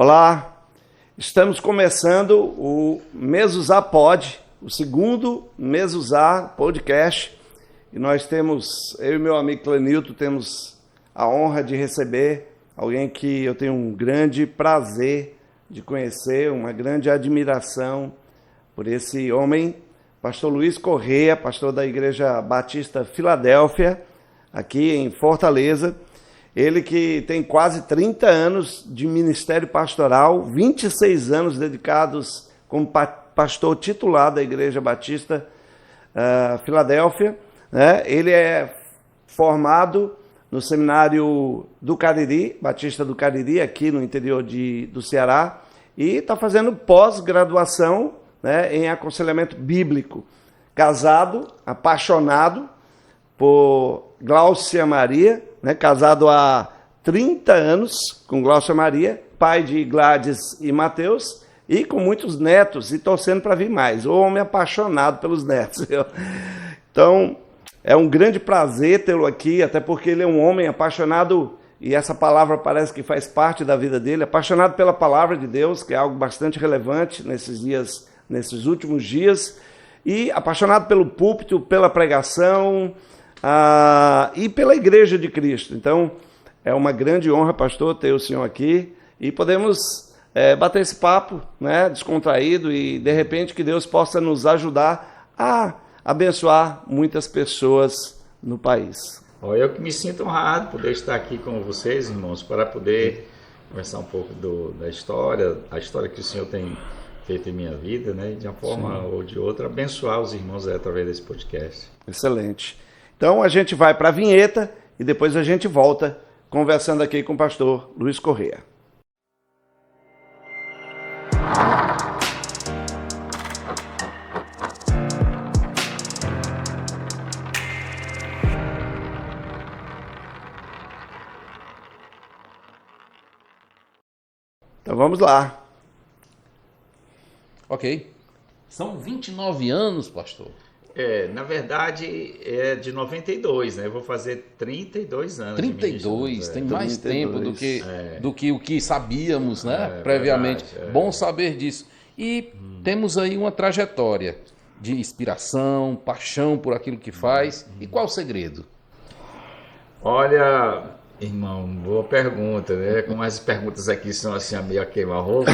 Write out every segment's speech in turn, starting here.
Olá, estamos começando o Mezuzá Pod, o segundo Mezuzá Podcast, e nós temos, eu e meu amigo Clenilton, temos a honra de receber alguém que eu tenho um grande prazer de conhecer, uma grande admiração por esse homem, pastor Luiz Correia, pastor da Igreja Batista Filadélfia, aqui em Fortaleza. Ele que tem quase 30 anos de ministério pastoral, 26 anos dedicados como pastor titular da Igreja Batista Filadélfia. Né? Ele é formado no seminário do Cariri, Batista do Cariri, aqui no interior do Ceará, e está fazendo pós-graduação, né, em aconselhamento bíblico. Casado, apaixonado por Gláucia Maria, né, casado há 30 anos com Gláucia Maria, pai de Gladys e Mateus, e com muitos netos, e torcendo para vir mais. O homem apaixonado pelos netos. Então, é um grande prazer tê-lo aqui, até porque ele é um homem apaixonado, e essa palavra parece que faz parte da vida dele, apaixonado pela palavra de Deus, que é algo bastante relevante nesses últimos dias, e apaixonado pelo púlpito, pela pregação, e pela Igreja de Cristo. Então, é uma grande honra, pastor, ter o senhor aqui, e podemos bater esse papo, né, descontraído, e de repente que Deus possa nos ajudar a abençoar muitas pessoas no país. Eu que me sinto honrado poder estar aqui com vocês, irmãos, para poder conversar um pouco da história, a história que o Senhor tem feito em minha vida, né, e de uma forma ou de outra abençoar os irmãos através desse podcast. Excelente. Então a gente vai para a vinheta e depois a gente volta conversando aqui com o pastor Luiz Correia. Então vamos lá. Ok. São 29 anos, pastor. Na verdade, é de 92, né? Eu vou fazer 32 anos. 32, tem mais 32. tempo do que o que sabíamos, né? Previamente. Verdade, Bom saber disso. E temos aí uma trajetória de inspiração, paixão por aquilo que faz. E qual o segredo? Olha, irmão, boa pergunta, né? Como as perguntas aqui são assim, meio a queima-roupa.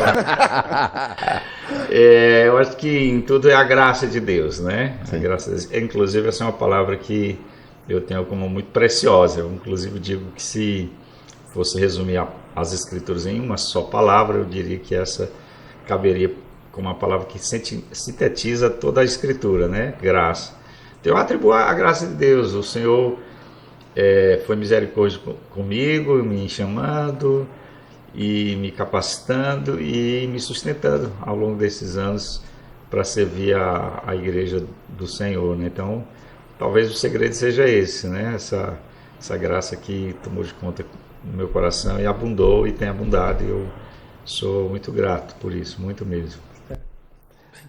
Eu acho que em tudo é a graça de Deus, né? A graça de Deus. Inclusive, essa é uma palavra que eu tenho como muito preciosa. Eu, inclusive, digo que se fosse resumir as Escrituras em uma só palavra, eu diria que essa caberia como uma palavra que sintetiza toda a Escritura, né? Graça. Então, eu atribuo a graça de Deus. O Senhor foi misericórdia comigo, me chamando e me capacitando e me sustentando ao longo desses anos para servir a igreja do Senhor, né? Então, talvez o segredo seja esse, né? Essa graça que tomou de conta no meu coração e abundou e tem abundado, e eu sou muito grato por isso, muito mesmo.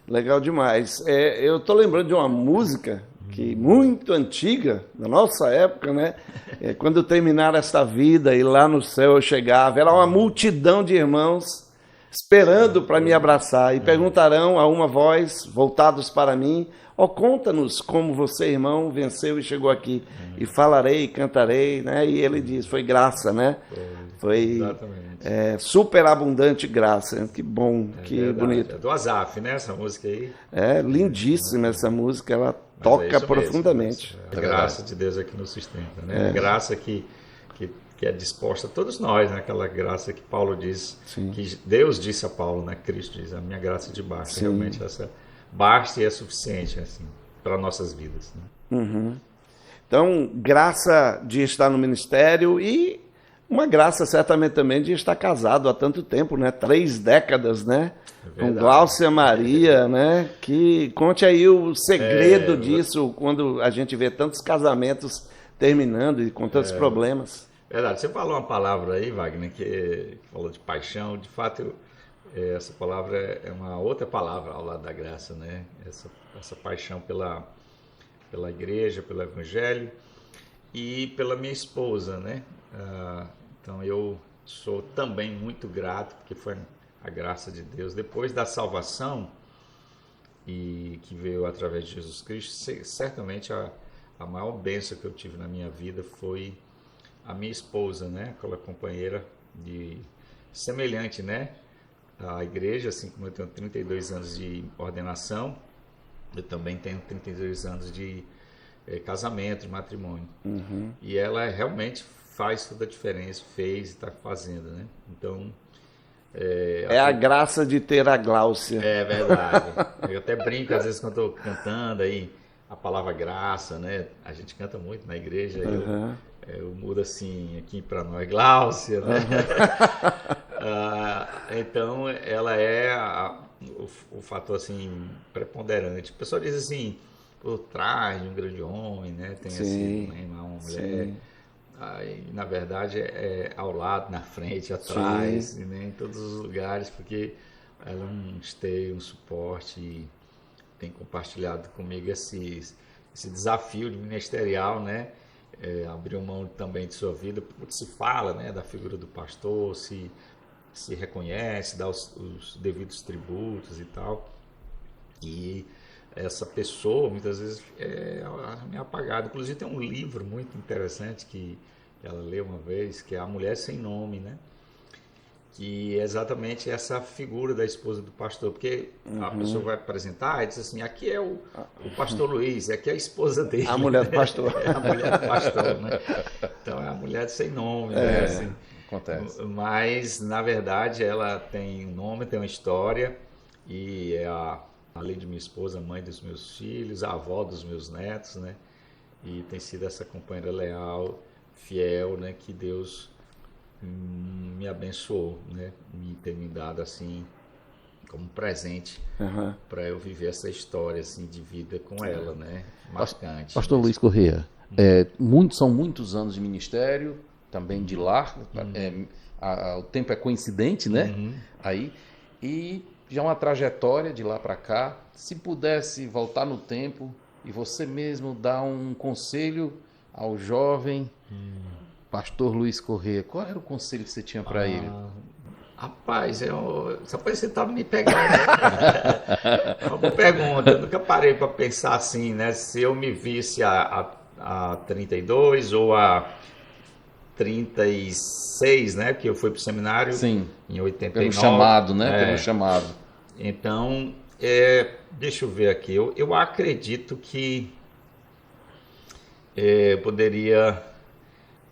Legal demais. Eu estou lembrando de uma música que muito antiga, da nossa época, né? Quando eu terminar esta vida e lá no céu eu chegar, haverá uma multidão de irmãos esperando para me abraçar e perguntarão a uma voz, voltados para mim: conta-nos como você, irmão, venceu e chegou aqui. E falarei, cantarei, né? E ele diz, foi graça, né? Foi super abundante graça. Que bom, que verdade. bonito. É do Asaf, né? Essa música aí. É lindíssima essa música, ela toca profundamente. Mesmo, a graça de Deus é que nos sustenta, né? A graça que é disposta a todos nós, né? Aquela graça que Paulo diz, que Deus disse a Paulo, né? Cristo diz, a minha graça te basta. Realmente essa basta e é suficiente assim, para nossas vidas, né? Uhum. Então, graça de estar no ministério e uma graça certamente também de estar casado há tanto tempo, né? 3 décadas, né? Com Gláucia Maria, né? Que conte aí o segredo disso, quando a gente vê tantos casamentos terminando e com tantos problemas. Verdade. Você falou uma palavra aí, Wagner, que falou de paixão. De fato, essa palavra é uma outra palavra ao lado da graça, né? Essa paixão pela igreja, pelo evangelho e pela minha esposa, né? Então eu sou também muito grato, porque foi a graça de Deus. Depois da salvação, e que veio através de Jesus Cristo, certamente a maior bênção que eu tive na minha vida foi a minha esposa, né? Aquela companheira semelhante, né? À igreja, assim como eu tenho 32 anos de ordenação, eu também tenho 32 anos de casamento, de matrimônio. E ela realmente faz toda a diferença, fez e está fazendo, né? Então... É a graça de ter a Gláucia. É verdade. Eu até brinco, às vezes, quando estou cantando aí, a palavra graça, né? A gente canta muito na igreja, eu mudo assim, aqui para nós, Gláucia, né? Então, ela é o fator, assim, preponderante. O pessoal diz assim, por trás de um grande homem, né? Tem assim, uma mulher... Aí, na verdade, é ao lado, na frente, atrás, né, em todos os lugares, porque ela é um esteio, um suporte, e tem compartilhado comigo esse desafio de ministerial, né? Abriu mão também de sua vida, porque se fala, né, da figura do pastor, se reconhece, dá os devidos tributos e tal. E essa pessoa, muitas vezes, é apagada. Inclusive, tem um livro muito interessante que ela leu uma vez, que é A Mulher Sem Nome, né? Que é exatamente essa figura da esposa do pastor, porque a pessoa vai apresentar e diz assim, aqui é o pastor Luiz, aqui é a esposa dele. A mulher do pastor. É a mulher do pastor, né? Então, é a mulher sem nome, né? Assim, acontece. Mas, na verdade, ela tem um nome, tem uma história, e é além de minha esposa, mãe dos meus filhos, a avó dos meus netos, né? E tem sido essa companheira leal, fiel, né? Que Deus me abençoou, né? Ter me dado assim como presente para eu viver essa história assim de vida com ela, né? Marcante. Pastor Luiz Corrêa, são muitos anos de ministério, também de lar, o tempo é coincidente, né? Aí, e já uma trajetória de lá para cá. Se pudesse voltar no tempo e você mesmo dar um conselho ao jovem pastor Luiz Corrêa, qual era o conselho que você tinha para ele? Rapaz, só para você estar me pegando. Né? É uma pergunta. Eu nunca parei para pensar assim, né? Se eu me visse a 32 ou a 36, né? Porque eu fui para o seminário em 89. Pelo chamado, né? Pelo chamado. Então, deixa eu ver aqui. Eu acredito que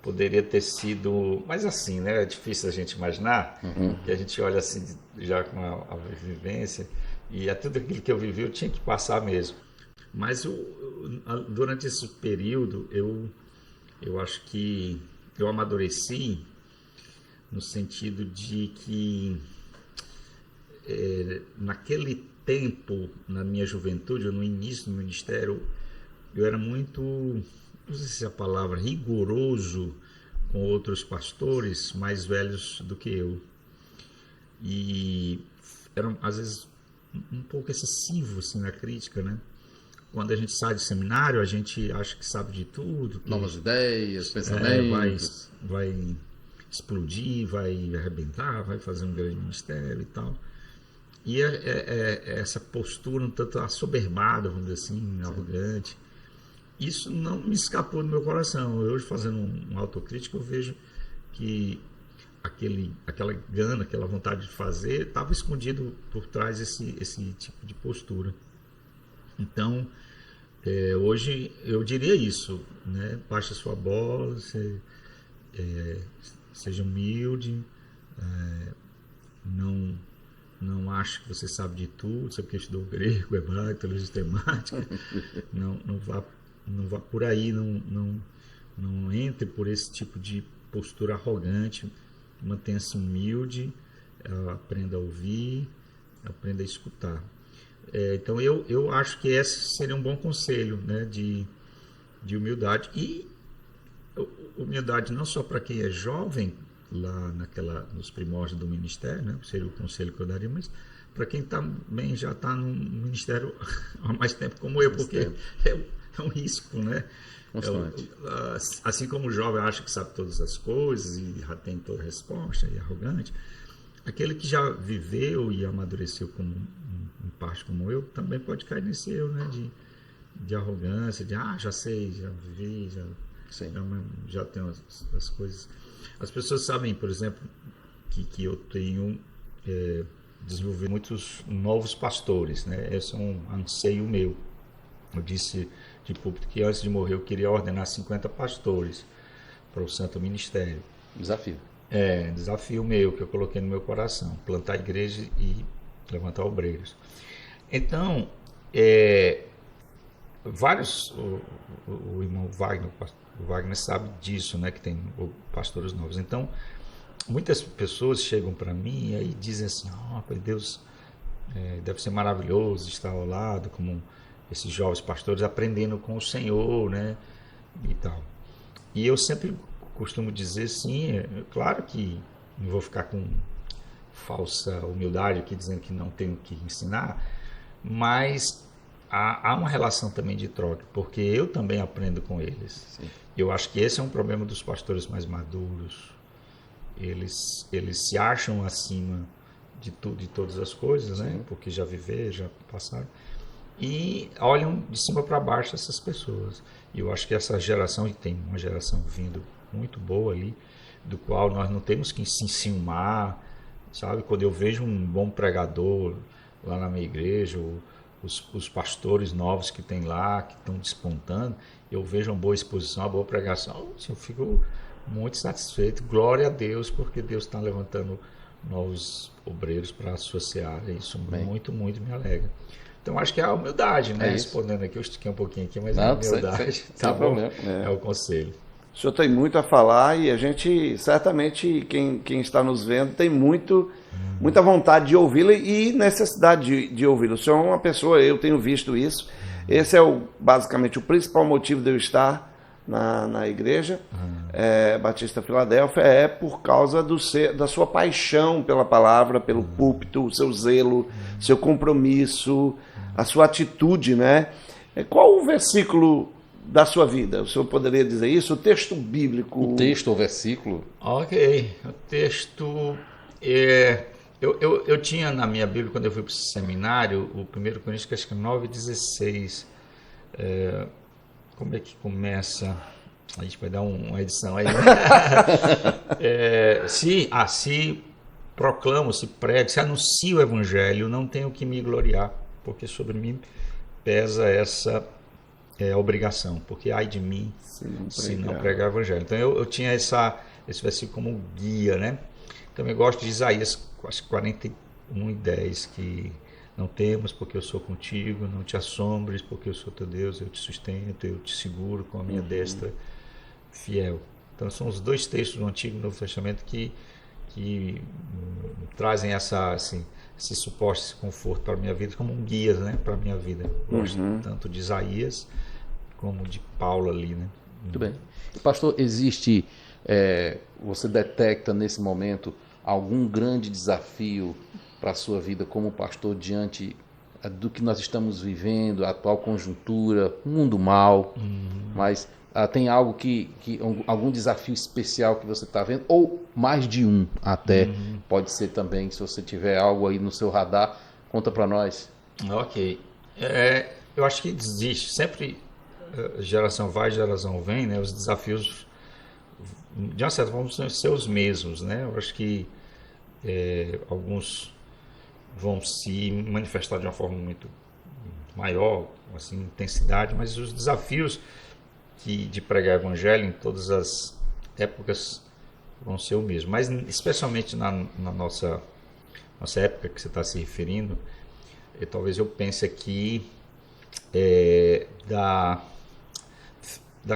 poderia ter sido, mas assim, né? É difícil a gente imaginar, que a gente olha assim, já com a vivência, e tudo aquilo que eu vivi eu tinha que passar mesmo. Mas durante esse período, eu acho que eu amadureci no sentido de que naquele tempo, na minha juventude, ou no início do ministério, eu era muito, não sei se é a palavra, rigoroso com outros pastores mais velhos do que eu. E era, às vezes, um pouco excessivo assim, na crítica, né? Quando a gente sai do seminário, a gente acha que sabe de tudo. Novas ideias, pensamentos. Vai explodir, vai arrebentar, vai fazer um grande ministério e tal. E essa postura um tanto assoberbada, vamos dizer assim, arrogante. Isso não me escapou do meu coração. Hoje, fazendo um autocrítico, eu vejo que aquela gana, aquela vontade de fazer, estava escondido por trás esse tipo de postura. Então, hoje eu diria isso, né? Baixe a sua bola, seja humilde, não ache que você sabe de tudo, sabe que estudou grego, hebraico, teologia sistemática. Não vá por aí, não entre por esse tipo de postura arrogante. Mantenha-se humilde, aprenda a ouvir, aprenda a escutar. Então eu acho que esse seria um bom conselho, né, de humildade. E humildade não só para quem é jovem, lá nos primórdios do ministério, né, seria o conselho que eu daria, mas para quem também já está no ministério há mais tempo como eu, porque é um risco, né? Constante. Assim como o jovem acha que sabe todas as coisas e já tem toda a resposta e é arrogante, aquele que já viveu e amadureceu como, em parte como eu, também pode cair nesse erro, né? De arrogância, de já sei, já vivi, Sim. já tenho as coisas. As pessoas sabem, por exemplo, que eu tenho desenvolvido muitos novos pastores, né? Esse é um anseio meu. Eu disse de público que antes de morrer eu queria ordenar 50 pastores para o Santo Ministério. Desafio. Desafio meu que eu coloquei no meu coração, plantar igreja e levantar obreiros. Então, vários, o irmão Wagner sabe disso, né, que tem pastores novos. Então, muitas pessoas chegam para mim e aí dizem assim, Deus, deve ser maravilhoso estar ao lado, como esses jovens pastores aprendendo com o Senhor, né, e tal. E eu sempre costumo dizer, sim, claro que não vou ficar com falsa humildade aqui dizendo que não tenho que ensinar, mas há uma relação também de troca, porque eu também aprendo com eles. Sim. Eu acho que esse é um problema dos pastores mais maduros. Eles se acham acima de tudo, de todas as coisas, né? Porque já viveram, já passaram. E olham de cima para baixo essas pessoas. E eu acho que essa geração, e tem uma geração vindo muito boa ali, do qual nós não temos que se enciumar, sabe? Quando eu vejo um bom pregador lá na minha igreja, os pastores novos que tem lá, que estão despontando, eu vejo uma boa exposição, uma boa pregação, eu fico muito satisfeito. Glória a Deus, porque Deus está levantando novos obreiros para associar. Isso muito me alegra. Então acho que é a humildade, né? Respondendo aqui, eu estiquei um pouquinho aqui, mas é a humildade. Tá bom? É o conselho. O senhor tem muito a falar e a gente, certamente, quem está nos vendo, tem muita vontade de ouvi-lo e necessidade de ouvi-lo. O senhor é uma pessoa, eu tenho visto isso. Esse é basicamente o principal motivo de eu estar na igreja Batista Filadélfia, por causa da sua paixão pela palavra, pelo púlpito, o seu zelo, seu compromisso, a sua atitude, né? Qual o versículo da sua vida? O senhor poderia dizer isso? O texto bíblico. O texto ou versículo? Ok. O texto. Eu tinha na minha Bíblia, quando eu fui para o seminário, o 1 Coríntios, que acho que é 9,16. Como é que começa? A gente vai dar uma edição aí. Né? Se proclamo, se prego, se anuncio o evangelho, não tenho que me gloriar, porque sobre mim pesa essa obrigação, porque ai de mim se não pregar o evangelho. Então eu tinha esse versículo como guia, né? Também gosto de Isaías 41:10, que não temas porque eu sou contigo, não te assombres porque eu sou teu Deus, eu te sustento, eu te seguro com a minha destra fiel. Então são os dois textos do Antigo e Novo Testamento que trazem esse suporte, esse conforto para a minha vida, como um guia, né, para a minha vida. Eu gosto tanto de Isaías como de Paulo ali, né? Muito bem. Pastor, existe, você detecta nesse momento algum grande desafio para a sua vida como pastor diante do que nós estamos vivendo, a atual conjuntura, mundo mal, mas tem algo algum desafio especial que você está vendo, ou mais de um até, pode ser também, se você tiver algo aí no seu radar, conta para nós. Ok. Eu acho que existe, sempre geração vai, geração vem, né? Os desafios, de uma certa forma, vão ser os mesmos, né? Eu acho que alguns vão se manifestar de uma forma muito maior, assim, intensidade, mas os desafios de pregar o evangelho em todas as épocas vão ser o mesmo, mas especialmente na nossa época que você está se referindo, talvez eu pense aqui da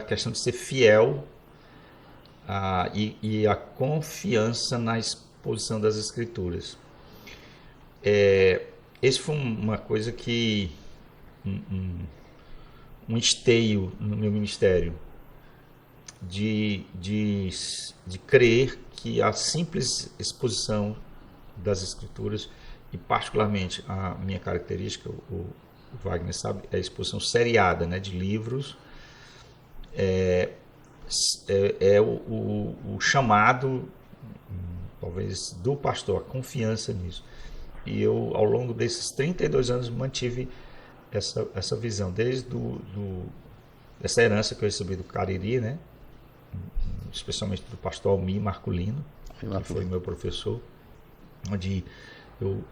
questão de ser fiel e a confiança na exposição das Escrituras. Esse foi uma coisa que um esteio no meu ministério de crer que a simples exposição das Escrituras, e particularmente a minha característica, o Wagner sabe, é a exposição seriada, né, de livros. É o chamado, talvez, do pastor, a confiança nisso. E eu, ao longo desses 32 anos, mantive essa visão, desde essa herança que eu recebi do Cariri, né? Especialmente do pastor Almir Marculino, que foi meu professor, onde eu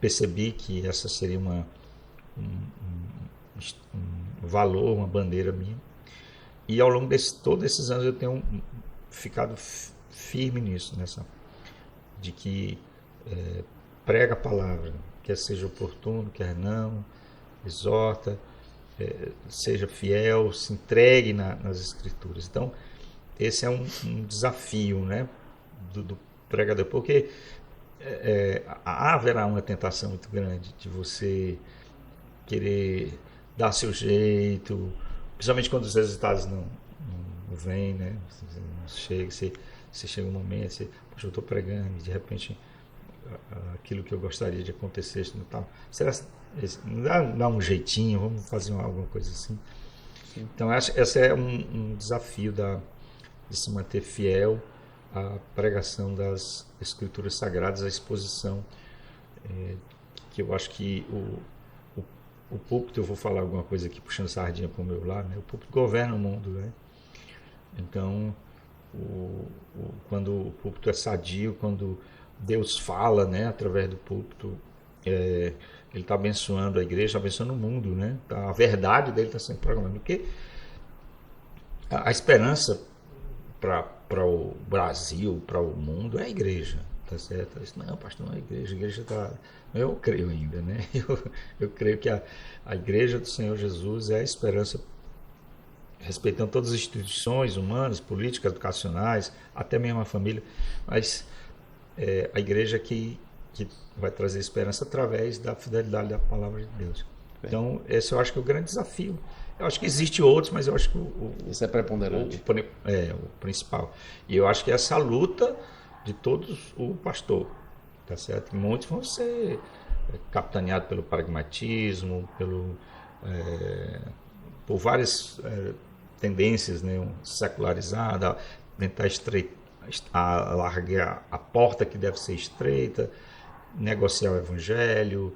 percebi que essa seria um valor, uma bandeira minha. E ao longo de todos esses anos eu tenho ficado firme nisso, de que prega a palavra, quer seja oportuno, quer não, exorta, seja fiel, se entregue nas Escrituras. Então, esse é um desafio, né, do pregador, porque haverá uma tentação muito grande de você querer dar seu jeito, principalmente quando os resultados não vêm, né? Você chega um momento, poxa, eu estou pregando e de repente aquilo que eu gostaria de acontecer não tá. Será dá um jeitinho, vamos fazer alguma coisa assim. Sim. Então esse é um desafio de se manter fiel à pregação das Escrituras Sagradas, à exposição, que eu acho que o púlpito, eu vou falar alguma coisa aqui puxando sardinha para o meu lado, né? O púlpito governa o mundo, né? Então, quando o púlpito é sadio, quando Deus fala, né, através do púlpito, ele está abençoando a igreja, está abençoando o mundo, né? A verdade dele está sendo proclamada, porque a esperança para o Brasil, para o mundo, é a igreja, tá certo? Não, pastor, não é a igreja está... Eu creio ainda, né? Eu creio que a igreja do Senhor Jesus é a esperança, respeitando todas as instituições humanas, políticas, educacionais, até mesmo a família, mas a igreja que vai trazer esperança através da fidelidade da palavra de Deus. Então, esse eu acho que é o grande desafio. Eu acho que existe outros, mas eu acho que isso é preponderante. O principal. E eu acho que essa luta de todos o pastor, tá certo? Muitos vão ser capitaneados pelo pragmatismo, por várias tendências, né, secularizadas, tentar alargar a porta que deve ser estreita, negociar o evangelho,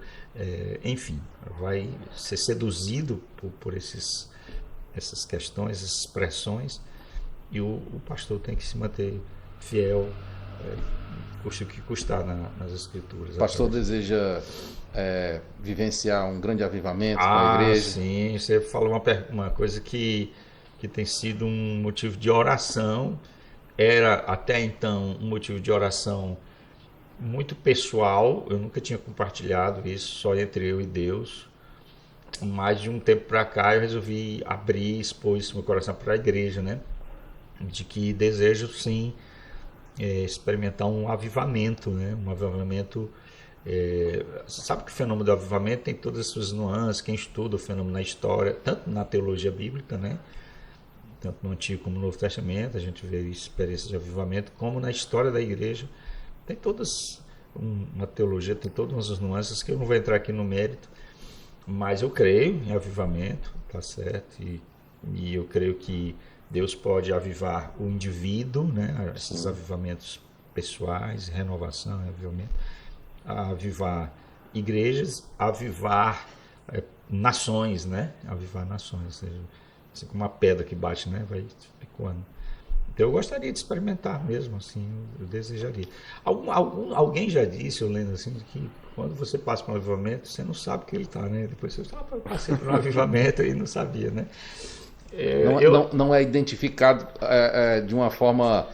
enfim, vai ser seduzido por essas questões, essas pressões, e o pastor tem que se manter fiel, custe o que custar nas Escrituras. O pastor deseja vivenciar um grande avivamento na igreja? Sim, você falou uma coisa que tem sido um motivo de oração, era até então um motivo de oração muito pessoal, eu nunca tinha compartilhado isso, só entre eu e Deus. Mais de um tempo para cá eu resolvi abrir, expor isso no meu coração para a igreja, né? De que desejo sim experimentar um avivamento, né? Um avivamento. Você sabe que o fenômeno do avivamento tem todas as suas nuances, quem estuda o fenômeno na história, tanto na teologia bíblica, né? Tanto no Antigo como no Novo Testamento, a gente vê experiências de avivamento, como na história da igreja. Tem todas uma teologia, tem todas as nuances que eu não vou entrar aqui no mérito, mas eu creio em avivamento, tá certo? E eu creio que Deus pode avivar o indivíduo, né? Esses avivamentos pessoais, renovação, avivamento, avivar igrejas, avivar nações, né? Avivar nações, ou seja, assim como uma pedra que bate, né? Vai ecoando. Então eu gostaria de experimentar mesmo, assim, eu desejaria. Alguém já disse, eu lendo assim, que quando você passa por um avivamento, você não sabe que ele está, né? Depois você fala, passei por um avivamento e não sabia, né? Não é identificado de uma forma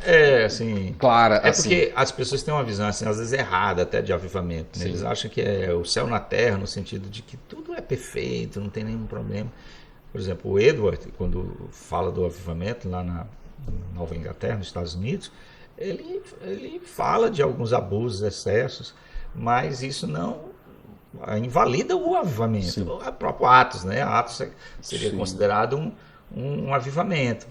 assim, clara. É assim. porque as pessoas têm uma visão, assim, às vezes errada até de avivamento. Né? Eles acham que é o céu na terra, no sentido de que tudo é perfeito, não tem nenhum problema. Por exemplo, o Edward, quando fala do avivamento lá na Nova Inglaterra, nos Estados Unidos, ele fala de alguns abusos, excessos, mas isso não invalida o avivamento. Sim. O próprio Atos, né? Atos seria considerado um avivamento.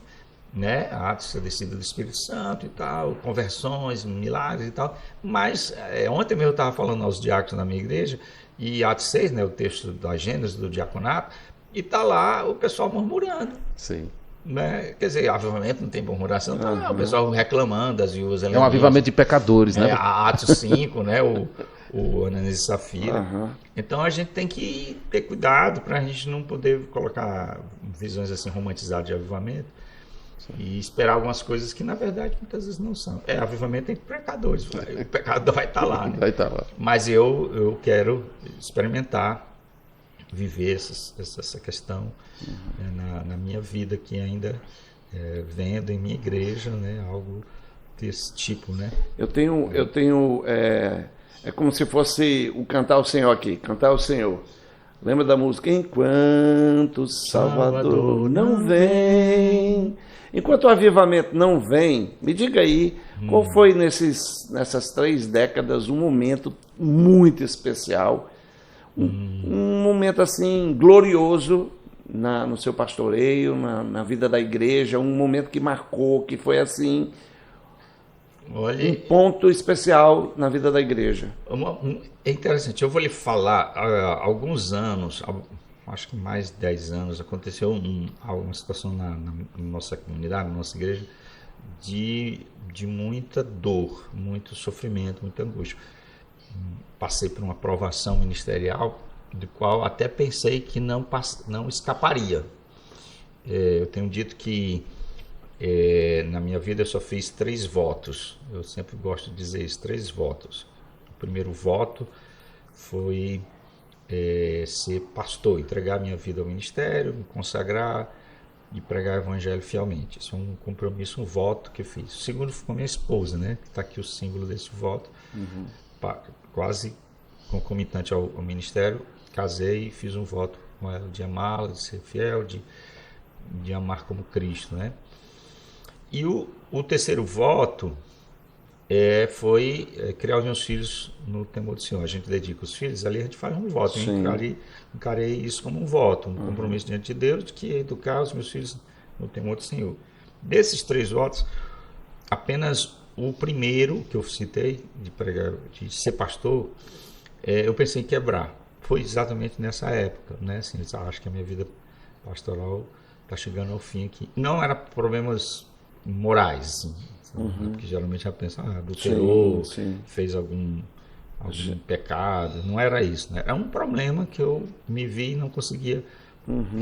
né? Atos da descida do Espírito Santo e tal, conversões, milagres e tal. Mas ontem mesmo eu estava falando aos diáconos da minha igreja, e Atos 6, né, o texto da Gênesis do diaconato, e tá lá o pessoal murmurando. Sim. Né? Quer dizer, avivamento não tem murmuração, tá lá o pessoal reclamando das viúvas. É um avivamento de pecadores, né? Atos 5, né? O Ananias e Safira. Então a gente tem que ter cuidado para a gente não poder colocar visões assim romantizadas de avivamento. Sim. E esperar algumas coisas que na verdade muitas vezes não são. Avivamento entre pecadores. O pecador vai estar lá, né? Vai estar lá. Mas eu quero experimentar, viver essa questão na minha vida aqui ainda, vendo em minha igreja, né? Algo desse tipo, né? Eu tenho é como se fosse o cantar ao Senhor aqui, cantar ao Senhor. Lembra da música? Enquanto o Salvador não vem. Enquanto o avivamento não vem, me diga aí, qual foi nessas 3 décadas um momento muito especial, um momento assim glorioso no seu pastoreio, na vida da igreja, um momento que marcou, que foi assim... Olha, um ponto especial na vida da igreja. É interessante, eu vou lhe falar, há alguns anos, acho que mais de 10 anos, aconteceu uma situação na nossa comunidade, na nossa igreja, de muita dor, muito sofrimento, muita angústia. Passei por uma provação ministerial, do qual até pensei que não escaparia. Eu tenho dito que na minha vida eu só fiz 3 votos. Eu sempre gosto de dizer isso, 3 votos. O primeiro voto foi ser pastor, entregar minha vida ao ministério, me consagrar e pregar o evangelho fielmente. Isso é um compromisso, um voto que eu fiz. O segundo foi com a minha esposa, né? Que está aqui o símbolo desse voto. Quase concomitante ao ministério. Casei e fiz um voto com ela de amá-la, de ser fiel, de amar como Cristo, né? E o terceiro voto foi criar os meus filhos no temor do Senhor. A gente dedica os filhos, ali a gente faz um voto. Eu encarei isso como um voto, um compromisso diante de Deus, de que educar os meus filhos no temor do Senhor. Desses 3 votos, apenas o primeiro que eu citei, de pregar, de ser pastor, eu pensei em quebrar. Foi exatamente nessa época, né? Assim, acho que a minha vida pastoral está chegando ao fim aqui. Não era problemas morais, assim, porque geralmente já pensa, adulterou, fez algum pecado. Não era isso, né? Era um problema que eu me vi e não conseguia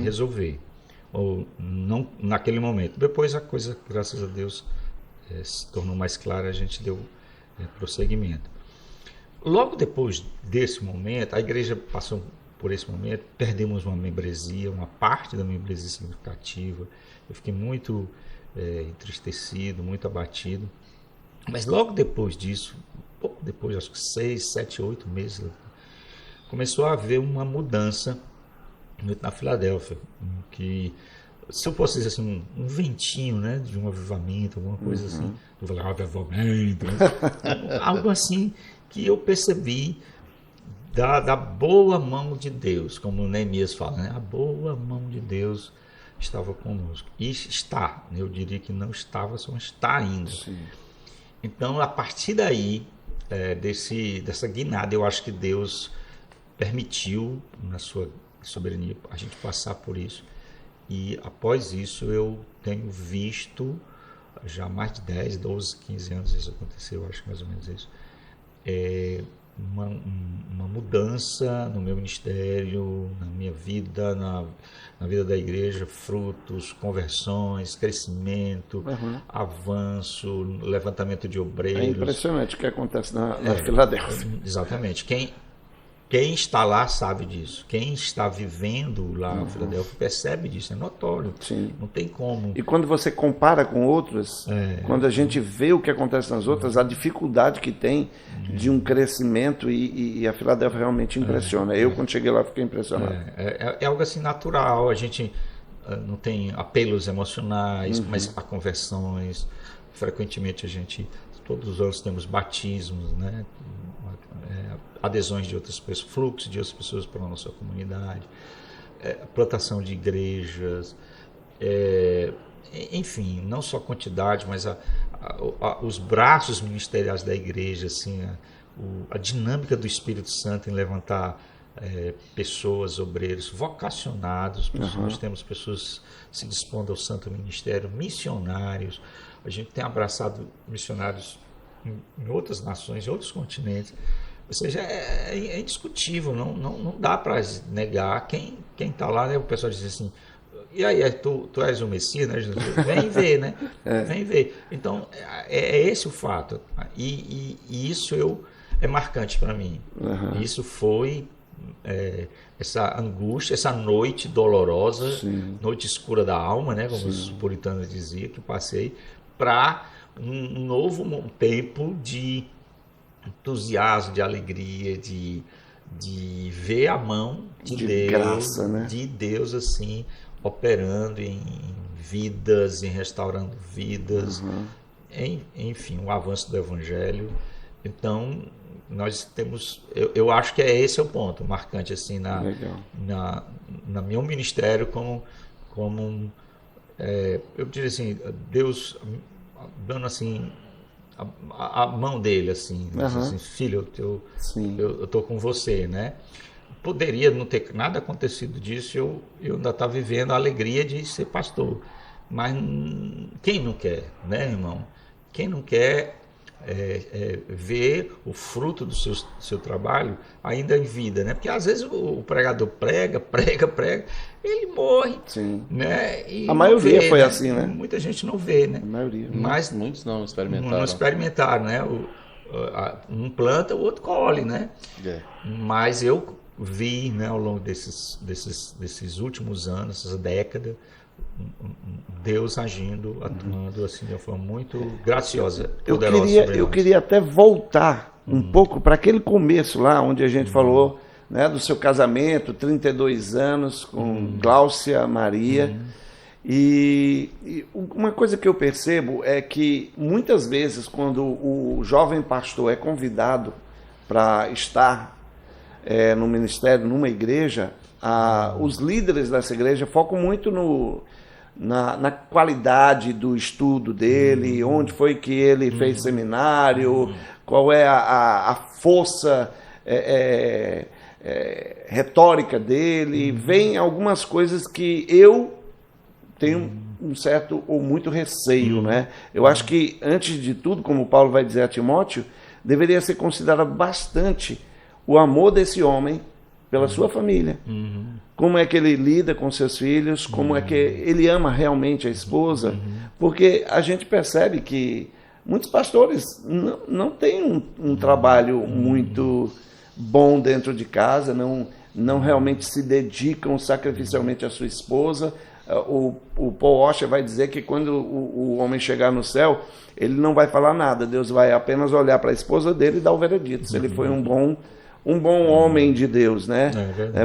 resolver, ou não naquele momento. Depois a coisa, graças a Deus, se tornou mais clara, a gente deu prosseguimento. Logo depois desse momento, a igreja passou por esse momento, perdemos uma membresia, uma parte da membresia significativa. Eu fiquei muito entristecido, muito abatido. Mas logo depois disso, pouco depois, acho que 6, 7, 8 meses, começou a haver uma mudança na Filadélfia, que, se eu posso dizer assim, um ventinho, né, de um avivamento, alguma coisa assim, eu falei, avivamento, algo assim que eu percebi da boa mão de Deus, como o Neemias fala, né? A boa mão de Deus estava conosco. E está, eu diria que não estava, só está ainda. Sim. Então, a partir daí, dessa guinada, eu acho que Deus permitiu, na sua soberania, a gente passar por isso. E após isso, eu tenho visto, já há mais de 10, 12, 15 anos isso aconteceu, acho que mais ou menos isso, uma mudança no meu ministério, na minha vida, na vida da igreja, frutos, conversões, crescimento, avanço, levantamento de obreiros. É impressionante o que acontece na Filadélfia. Exatamente. Quem está lá sabe disso. Quem está vivendo lá na Filadélfia percebe disso, é notório. Sim. Não tem como. E quando você compara com outras, quando a gente vê o que acontece nas outras, a dificuldade que tem de um crescimento, e a Filadélfia realmente impressiona. Eu, quando cheguei lá, fiquei impressionado. É algo assim natural, a gente não tem apelos emocionais, mas há conversões. Frequentemente todos os anos temos batismos, né? Adesões de outras pessoas, fluxo de outras pessoas para a nossa comunidade, plantação de igrejas, enfim, não só quantidade, mas os braços ministeriais da igreja, assim, a dinâmica do Espírito Santo em levantar pessoas, obreiros vocacionados. Nós temos pessoas se dispondo ao santo ministério, missionários. A gente tem abraçado missionários em outras nações, em outros continentes. Ou seja, é indiscutível, não dá para negar. Quem está lá, né, o pessoal diz assim, e aí, tu és o Messias, né, Jesus? Vem ver, né? Vem ver. Então, é esse o fato. E isso é marcante para mim. Isso foi essa angústia, essa noite dolorosa, Sim. noite escura da alma, né, como os puritanos diziam, que passei, para um novo tempo de entusiasmo, de alegria, de ver a mão de Deus, graça, né? de Deus assim, operando em vidas, em restaurando vidas, enfim, o avanço do Evangelho. Então, nós temos, eu acho que esse é o ponto marcante assim na meu ministério como eu diria assim, Deus dando assim a mão dele assim, assim, filho, eu tô com você, né? Poderia não ter nada acontecido disso, eu ainda estar vivendo a alegria de ser pastor, mas quem não quer, né, irmão? Quem não quer ver o fruto do seu trabalho ainda em vida, né? Porque às vezes o pregador prega, ele morre, né? E a maioria vê, foi né? assim, né? Muita gente não vê, né? A maioria. Mas Muitos não experimentaram. não experimentaram, né? Um planta, o outro colhe, né? Mas eu vi, né, ao longo desses últimos anos, essa década, Deus agindo, atuando assim de uma forma muito graciosa, poderosa sobre nós. Eu queria até voltar um pouco para aquele começo lá, onde a gente falou, né, do seu casamento, 32 anos, com Gláucia Maria. E uma coisa que eu percebo é que muitas vezes quando o jovem pastor é convidado para estar no ministério, numa igreja, os líderes dessa igreja focam muito na qualidade do estudo dele, onde foi que ele fez seminário, qual é a força retórica dele. Vem algumas coisas que eu tenho um certo ou muito receio, né? Eu acho que, antes de tudo, como Paulo vai dizer a Timóteo, deveria ser considerado bastante o amor desse homem pela sua família. Como é que ele lida com seus filhos, como é que ele ama realmente a esposa, porque a gente percebe que muitos pastores não têm um trabalho muito bom dentro de casa, não realmente se dedicam sacrificialmente à sua esposa. O Paul Washer vai dizer que quando o homem chegar no céu, ele não vai falar nada, Deus vai apenas olhar para a esposa dele e dar o veredito, se ele foi um bom homem de Deus, né?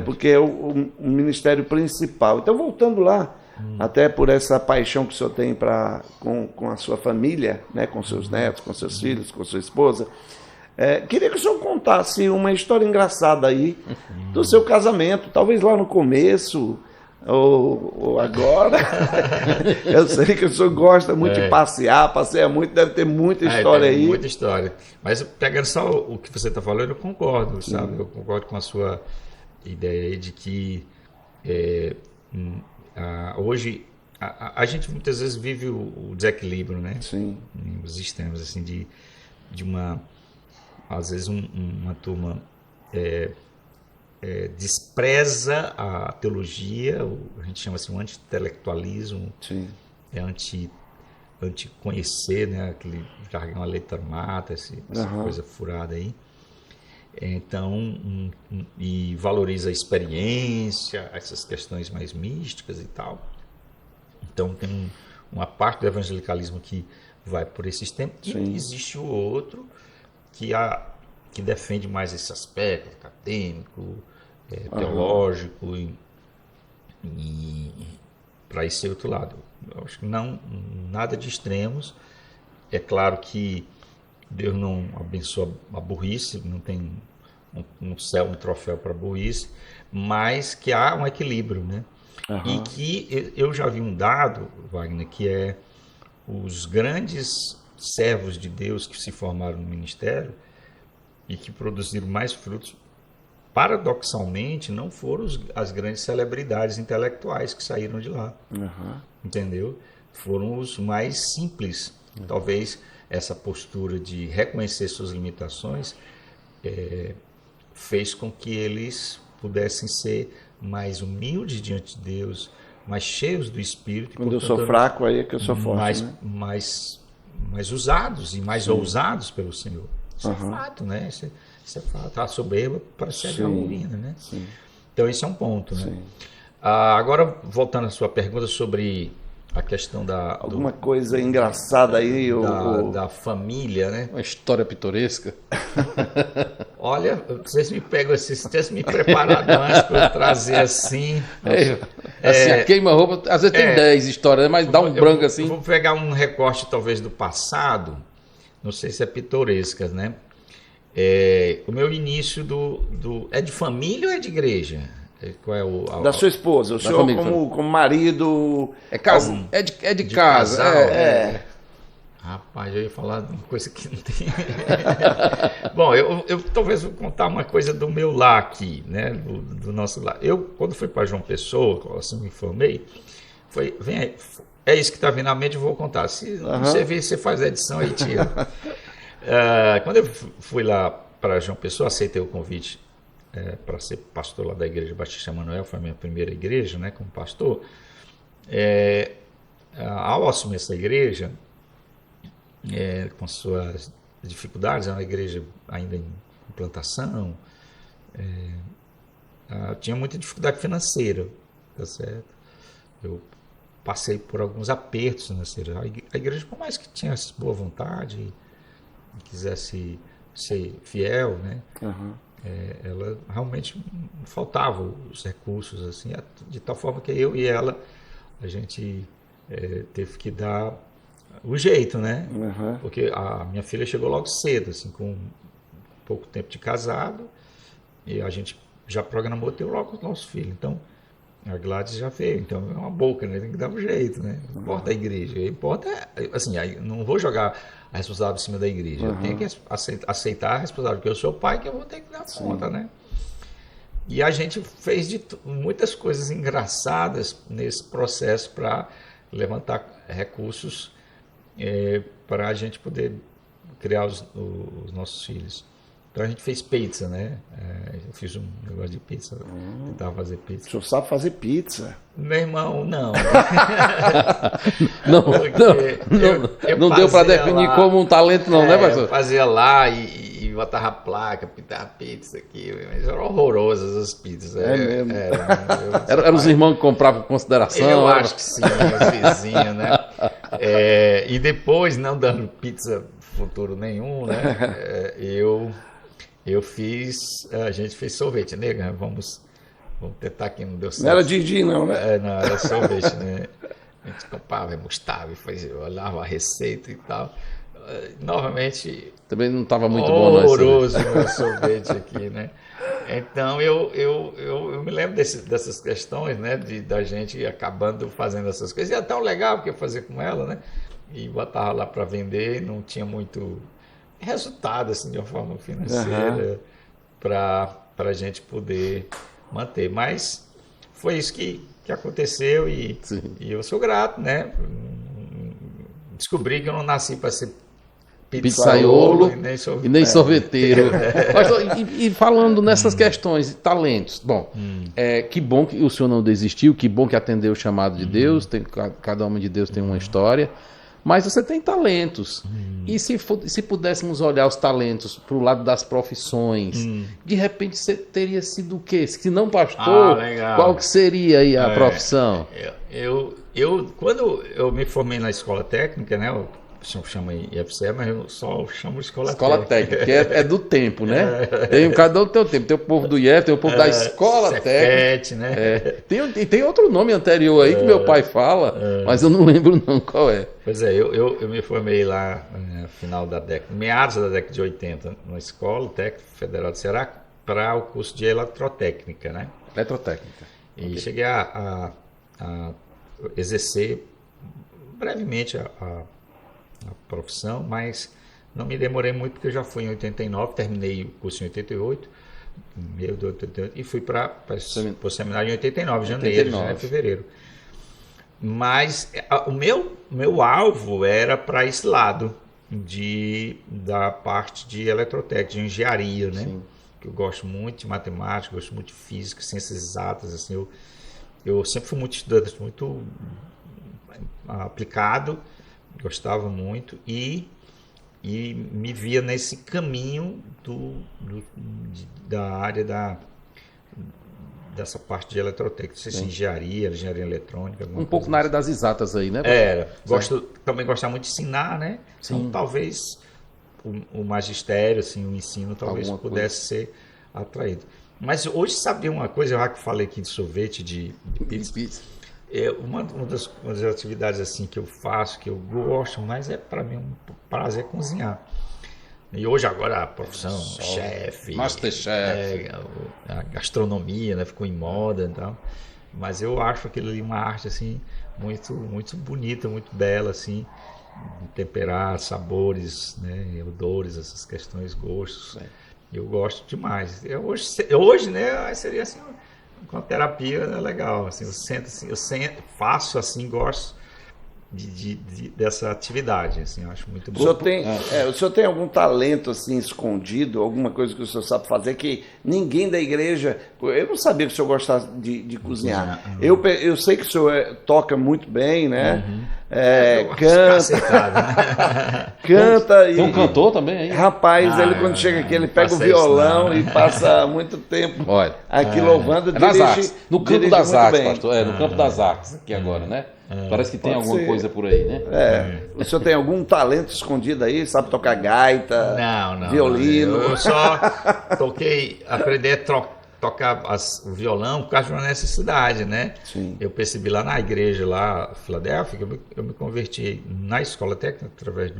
Porque é o ministério principal. Então, voltando lá, até por essa paixão que o senhor tem com a sua família, né? Com seus netos, com seus filhos, com sua esposa, queria que o senhor contasse uma história engraçada aí do seu casamento, talvez lá no começo, ou agora. Eu sei que o senhor gosta muito de passeia muito, deve ter muita história aí. Muita história. Mas pegando só o que você está falando, eu concordo, sabe? Eu concordo com a sua ideia aí de que hoje a gente muitas vezes vive o desequilíbrio, né? Sim. Os extremos, assim, de uma... Às vezes uma turma despreza a teologia, a gente chama assim, o anti-intelectualismo, anti-conhecer, né, aquele jargão, a letra mata, essa coisa furada aí. Então, e valoriza a experiência, essas questões mais místicas e tal. Então, tem uma parte do evangelicalismo que vai por esses tempos, e existe o outro que defende mais esse aspecto acadêmico, teológico, e para esse outro lado. Eu acho que nada de extremos. É claro que Deus não abençoa a burrice, não tem um troféu para a burrice, mas que há um equilíbrio, né? E que eu já vi um dado, Wagner, que é os grandes servos de Deus que se formaram no ministério e que produziram mais frutos, paradoxalmente, não foram as grandes celebridades intelectuais que saíram de lá. Entendeu? Foram os mais simples. Talvez essa postura de reconhecer suas limitações fez com que eles pudessem ser mais humildes diante de Deus, mais cheios do Espírito. Quando eu sou fraco, aí é que eu sou forte. Mais usados e mais ousados pelo Senhor. Isso é fato, né? Isso é fato. A soberba parece a urina, né? Sim. Então, esse é um ponto, né? Sim. Agora, voltando à sua pergunta sobre a questão alguma coisa engraçada aí da família, né? Uma história pitoresca. Olha, vocês me pegam assim, se tivesse me preparado antes para eu trazer assim. A queima-roupa, às vezes tem 10 histórias, mas dá um branco assim. Vou pegar um recorte talvez do passado, não sei se é pitoresca, né? O meu início é de família ou é de igreja? Qual é da sua esposa, o senhor família, como marido... É de casa. Casal, Rapaz, eu ia falar de uma coisa que não tem... Bom, eu talvez vou contar uma coisa do meu lar aqui, né? Do nosso lar. Eu, quando fui para João Pessoa, assim me informei, vem aí, é isso que está vindo na mente, eu vou contar. Se você vir, você faz a edição e tira. Quando eu fui lá para João Pessoa, aceitei o convite para ser pastor lá da Igreja Batista Emanuel, foi a minha primeira igreja, né, como pastor. Ao assumir essa igreja, com suas dificuldades, é uma igreja ainda em implantação, tinha muita dificuldade financeira, tá certo? Eu passei por alguns apertos financeiros. A igreja, por mais que tinha boa vontade e quisesse ser fiel, né? Ela realmente faltava os recursos, assim, de tal forma que eu e ela, a gente teve que dar o jeito, né? Porque a minha filha chegou logo cedo, assim, com pouco tempo de casado, e a gente já programou ter logo o nosso filho. Então, a Gladys já veio, então é uma boca, né? Tem que dar um jeito, né? Não importa a igreja, importa, assim, não vou jogar a responsabilidade em cima da igreja, eu tenho que aceitar a responsabilidade, porque eu sou pai, que eu vou ter que dar conta, né? E a gente fez muitas coisas engraçadas nesse processo para levantar recursos para a gente poder criar os nossos filhos. Então a gente fez pizza, né? Eu fiz um negócio de pizza, tentava fazer pizza. O senhor sabe fazer pizza? Meu irmão, não. Não deu para definir lá, como um talento, não, né, pastor? Eu fazia lá e botava a placa, pintava pizza aqui, mas eram horrorosas as pizzas. Mesmo? Eram os irmãos que compravam com consideração? Eu acho que sim, os vizinhos, né? E depois, não dando pizza futuro nenhum, né? A gente fez sorvete, nega, vamos tentar aqui, não deu certo. Não era Didi, não, né? Não, era sorvete, né? A gente comprava, mostava, olhava a receita e tal. Novamente... Também não estava muito bom, não. Horroroso o sorvete aqui, né? Então, eu me lembro dessas questões, né? Da gente acabando fazendo essas coisas. E é tão legal porque eu fazia com ela, né? E botava lá para vender, não tinha muito resultado, assim, de uma forma financeira para a gente poder manter. Mas foi isso que aconteceu e eu sou grato, né? Descobri que eu não nasci para ser pizzaiolo e nem sorveteiro. E falando nessas questões, talentos, bom, que bom que o senhor não desistiu, que bom que atendeu o chamado de Deus, cada homem de Deus tem uma história, mas você tem talentos. E se pudéssemos olhar os talentos para o lado das profissões, de repente você teria sido o quê? Se não pastor, qual que seria aí a profissão? Quando eu me formei na escola técnica, né? O senhor chama IFCE, mas eu só chamo escola técnica. Que é do tempo, né? Cada um tem o tempo. Tem o povo do IF, tem o povo da escola técnica. Né? Tem outro nome anterior aí que meu pai fala, mas eu não lembro não qual é. Pois é, eu me formei lá no final da década, meados da década de 80, na Escola Técnica Federal de Ceará, para o curso de eletrotécnica, né? Eletrotécnica. E cheguei a exercer brevemente a profissão, mas não me demorei muito, porque eu já fui em 89, terminei o curso em 88, meio de 88, e fui para o seminário em 89, janeiro, fevereiro. Mas o meu alvo era para esse lado da parte de eletrotécnica, de engenharia, né? Sim. Que eu gosto muito de matemática, gosto muito de física, ciências exatas, assim, eu sempre fui muito estudante, muito aplicado, gostava muito e me via nesse caminho da área dessa parte de eletrotécnica, engenharia eletrônica. Um pouco na área das exatas aí, né? Também gostava muito de ensinar, né? Sim. Então, talvez o magistério, assim, o ensino, talvez pudesse ser atraído. Mas hoje, sabe uma coisa, eu já que falei aqui de sorvete, de pizza. Uma das atividades assim que eu faço, que eu gosto, mas para mim um prazer cozinhar. E hoje agora a profissão, chefe, Masterchef, a gastronomia, né, ficou em moda e tal. Mas eu acho aquilo ali uma arte assim muito muito bonita, muito bela assim, temperar sabores, né, odores, essas questões, gostos. Sim. Eu gosto demais. Hoje, né, seria assim com a terapia é legal, assim, eu faço assim, gosto dessa atividade, assim, eu acho muito bom. O senhor tem algum talento assim escondido, alguma coisa que o senhor sabe fazer que ninguém da igreja... Eu não sabia que o senhor gostava de cozinhar. Eu sei que o senhor toca muito bem, né? Canta. Canta Tem um cantor também aí? Rapaz, ele quando chega aqui, ele pega o violão e passa muito tempo aqui louvando. Nas artes. No campo das artes, pastor. No campo das artes aqui agora, né? Parece que tem alguma coisa por aí, né? O senhor tem algum talento escondido aí? Sabe tocar gaita? Não. Violino? Eu só aprendi a tocar o violão por causa de uma necessidade, né? Sim. Eu percebi lá na igreja, lá em Filadélfia, que eu me converti na escola técnica através de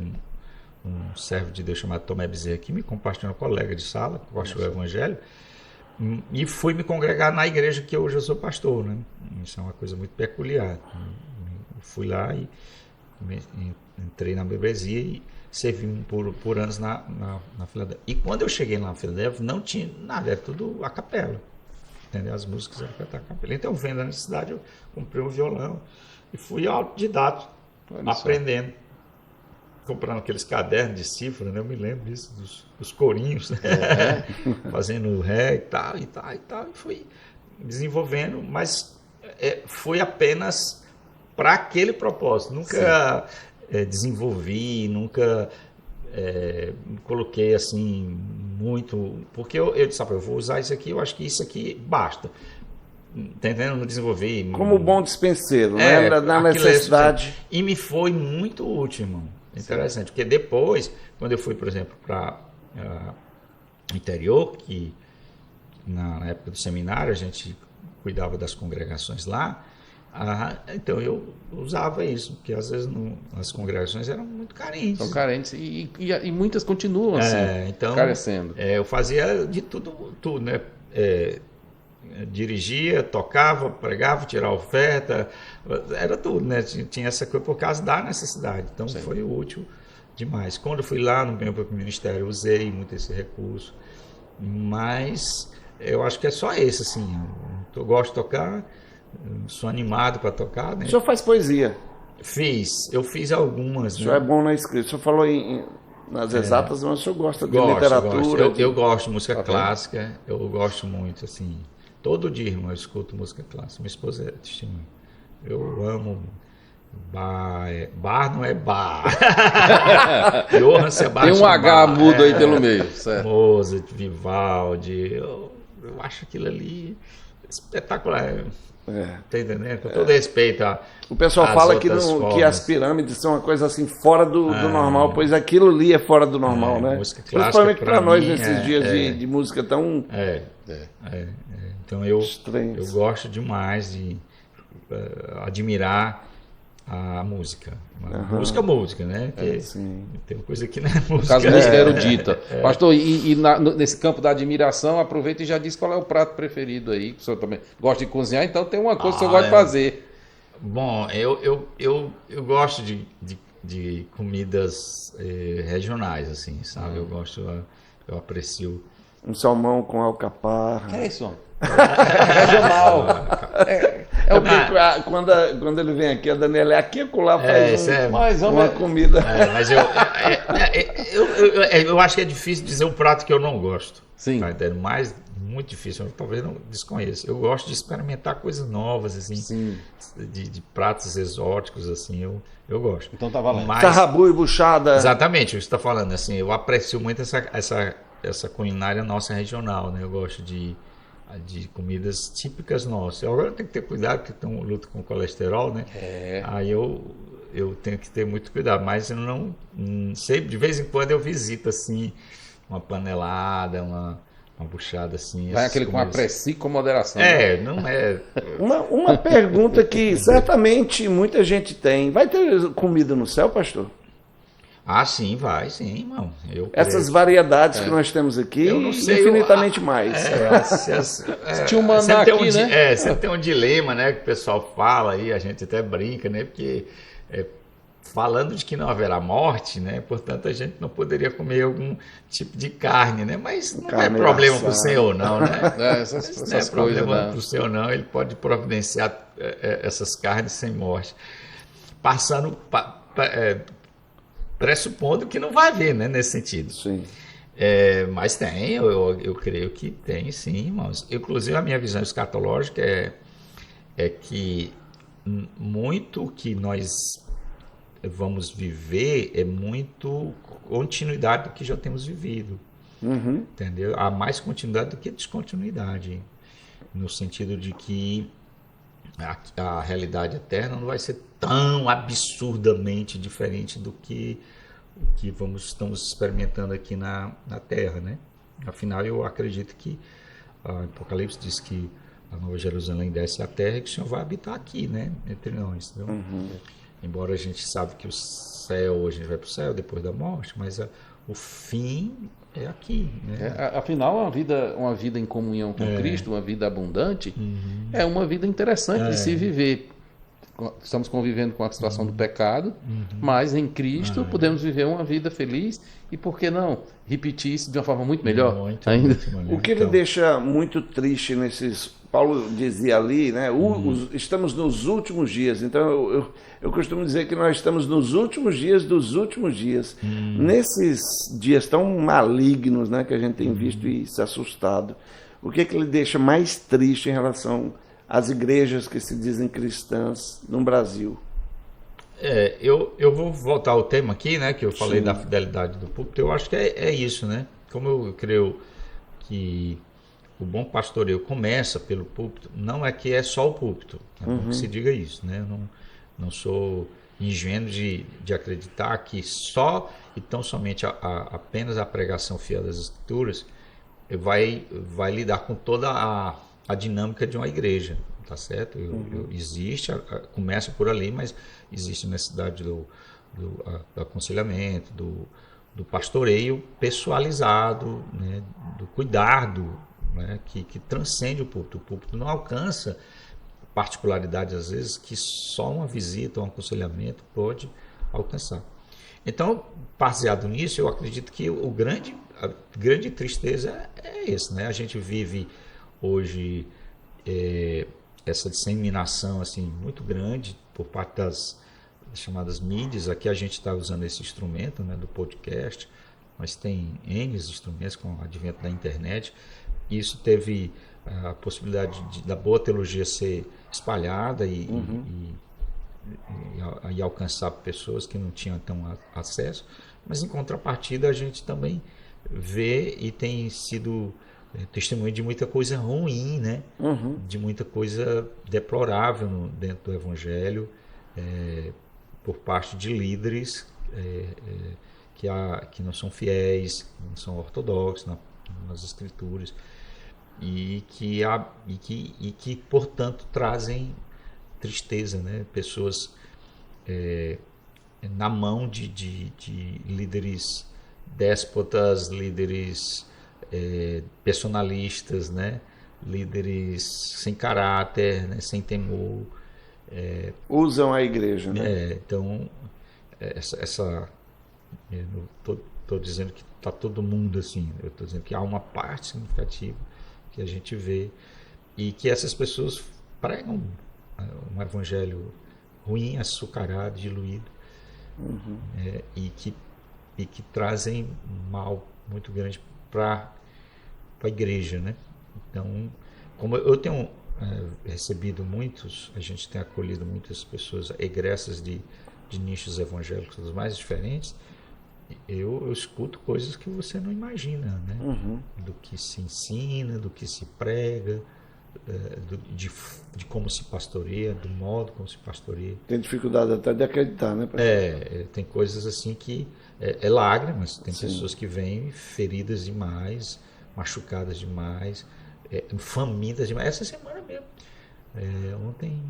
um servo de Deus chamado Tomé Bezerra, que me compartilhou, um colega de sala, que gosta do evangelho, e fui me congregar na igreja que hoje eu sou pastor, né? Isso é uma coisa muito peculiar. Fui lá e entrei na membresia e servi por anos na Filadélfia. E quando eu cheguei lá na Filadélfia, não tinha nada, era tudo a capela. Entendeu? As músicas eram cantar a capela. Então, vendo a necessidade, eu comprei um violão e fui autodidato, aprendendo. Comprando aqueles cadernos de cifra, né? Eu me lembro disso, dos corinhos, né? Fazendo ré e tal. E fui desenvolvendo, mas foi apenas para aquele propósito. Nunca desenvolvi, nunca coloquei assim muito, porque eu disse, eu vou usar isso aqui, eu acho que isso aqui basta. Tá entendendo? Não desenvolvi. Como bom dispenseiro, né? Na necessidade. E me foi muito útil, irmão. Interessante, porque depois, quando eu fui, por exemplo, para o interior, que na época do seminário a gente cuidava das congregações lá, então eu usava isso, porque às vezes as congregações eram muito carentes. São carentes e muitas continuam assim, então, carecendo. Eu fazia de tudo, né? Dirigia, tocava, pregava, tirava oferta, era tudo, né? Tinha essa coisa por causa da necessidade, então foi útil demais. Quando eu fui lá no meu ministério, usei muito esse recurso, mas eu acho que é só esse, assim, eu gosto de tocar, sou animado para tocar, né? O senhor faz poesia? Eu fiz algumas. O senhor é bom na escrita, o senhor falou nas exatas, mas o senhor gosta de literatura? Eu gosto de música clássica, eu gosto muito, assim. Todo dia, irmão, eu escuto música clássica. Minha esposa é testemunha. Eu amo bar não é bar. Johann Sebastian Tem um H mudo aí pelo meio. Certo. Mozart, Vivaldi. Eu acho aquilo ali espetacular. Tá entendendo? Com todo respeito o pessoal fala que as pirâmides são uma coisa assim fora do normal, pois aquilo ali é fora do normal, né? Música clássica, principalmente para nós nesses dias de música tão... Então eu gosto demais de admirar a música. Música, né? Tem uma coisa que não é música. No caso, música erudita. Pastor, nesse campo da admiração, aproveita e já diz qual é o prato preferido aí, que o senhor também gosta de cozinhar, então tem uma coisa que o senhor gosta de fazer. Bom, eu gosto de comidas regionais, assim, sabe? Eu aprecio. Um salmão com alcaparra. É isso, homem. Regional. É o que quando ele vem aqui, a Daniela é aqui e acolá faz Mas, uma comida. Mas eu acho que é difícil dizer um prato que eu não gosto. Sim. Tá entendendo? Mas muito difícil, eu talvez não desconheça. Eu gosto de experimentar coisas novas, assim, Sim. de pratos exóticos, assim, eu gosto. Então tá valendo. Mas, Sarrabu e buchada. exatamente, o que você está falando, assim, eu aprecio muito essa culinária nossa regional, né? Eu gosto de comidas típicas nossas. Agora tem que ter cuidado, porque tem um luto com colesterol, né? Aí eu tenho que ter muito cuidado, mas eu não sei, de vez em quando eu visito, assim, uma panelada, uma buchada, assim. Vai aquele com aprecie com moderação. Né? Não é... Uma pergunta que certamente muita gente tem. Vai ter comida no céu, pastor? Ah, sim, vai, sim, irmão. Essas variedades que nós temos aqui, eu não sei, infinitamente mais. Tinha um maná aqui, né? Sempre tem um dilema, né, que o pessoal fala aí, a gente até brinca, né, porque falando de que não haverá morte, né, portanto a gente não poderia comer algum tipo de carne, né, mas não é problema para o Senhor, não, né? Essas Não é problema coisas, para o Senhor, não, ele pode providenciar essas carnes sem morte. Pressupondo que não vai haver, né, nesse sentido. Sim. Mas tem, eu creio que tem, sim, irmãos. Inclusive, a minha visão escatológica é que muito que nós vamos viver é muito continuidade do que já temos vivido. Uhum. Entendeu? Há mais continuidade do que descontinuidade, no sentido de que a realidade eterna não vai ser tão absurdamente diferente do que estamos experimentando aqui na Terra, né? Afinal, eu acredito que a Apocalipse diz que a Nova Jerusalém desce à Terra e que o Senhor vai habitar aqui, né? Entre nós. Então, embora a gente sabe que o céu, hoje a gente vai para o céu depois da morte, mas o fim é aqui, né? Afinal, uma vida em comunhão com Cristo, uma vida abundante, é uma vida interessante de se viver. Estamos convivendo com a situação do pecado, mas em Cristo podemos viver uma vida feliz e, por que não, repetir isso de uma forma muito melhor ainda. O que ele deixa muito triste nesses... Paulo dizia ali, né? Estamos nos últimos dias. Então, eu costumo dizer que nós estamos nos últimos dias dos últimos dias. Nesses dias tão malignos, né, que a gente tem visto e se assustado, o que ele deixa mais triste em relação às igrejas que se dizem cristãs no Brasil? Eu vou voltar ao tema aqui, né, que eu falei da fidelidade do púlpito. Eu acho que é isso, né? Como eu creio que o bom pastoreio começa pelo púlpito, não é que é só o púlpito, é bom que se diga isso, né? Eu não sou ingênuo de acreditar que só e tão somente apenas a pregação fiel das Escrituras vai lidar com toda a dinâmica de uma igreja, tá certo? Existe, começa por ali, mas existe necessidade do aconselhamento, do pastoreio pessoalizado, né? Do cuidado, né? Que transcende o púlpito. O púlpito não alcança particularidades, às vezes, que só uma visita, um aconselhamento pode alcançar. Então, baseado nisso, eu acredito que a grande tristeza é isso, né? A gente vive hoje essa disseminação assim, muito grande por parte das chamadas mídias. Aqui a gente está usando esse instrumento, né, do podcast, mas tem N instrumentos com o advento da internet. Isso teve a possibilidade da boa teologia ser espalhada e alcançar pessoas que não tinham tão acesso, mas em contrapartida a gente também vê e tem sido testemunho de muita coisa ruim, né? De muita coisa deplorável dentro do Evangelho, por parte de líderes que não são fiéis, não são ortodoxos nas Escrituras, e que portanto trazem tristeza, né? Pessoas na mão de líderes déspotas, líderes personalistas, né? Líderes sem caráter, né? Sem temor, Usam a igreja, né? Então, eu não estou dizendo que está todo mundo assim, eu estou dizendo que há uma parte significativa que a gente vê e que essas pessoas pregam um evangelho ruim, açucarado, diluído, e que trazem um mal muito grande para a igreja, né? Então, como eu tenho recebido a gente tem acolhido muitas pessoas egressas de nichos evangélicos dos mais diferentes, eu escuto coisas que você não imagina, né? Do que se ensina, do que se prega, de como se pastoreia, do modo como se pastoreia. Tem dificuldade até de acreditar, né, pastor? Tem coisas assim que é lágrimas, tem pessoas que vêm feridas demais, machucadas demais, famintas demais. Essa semana mesmo, ontem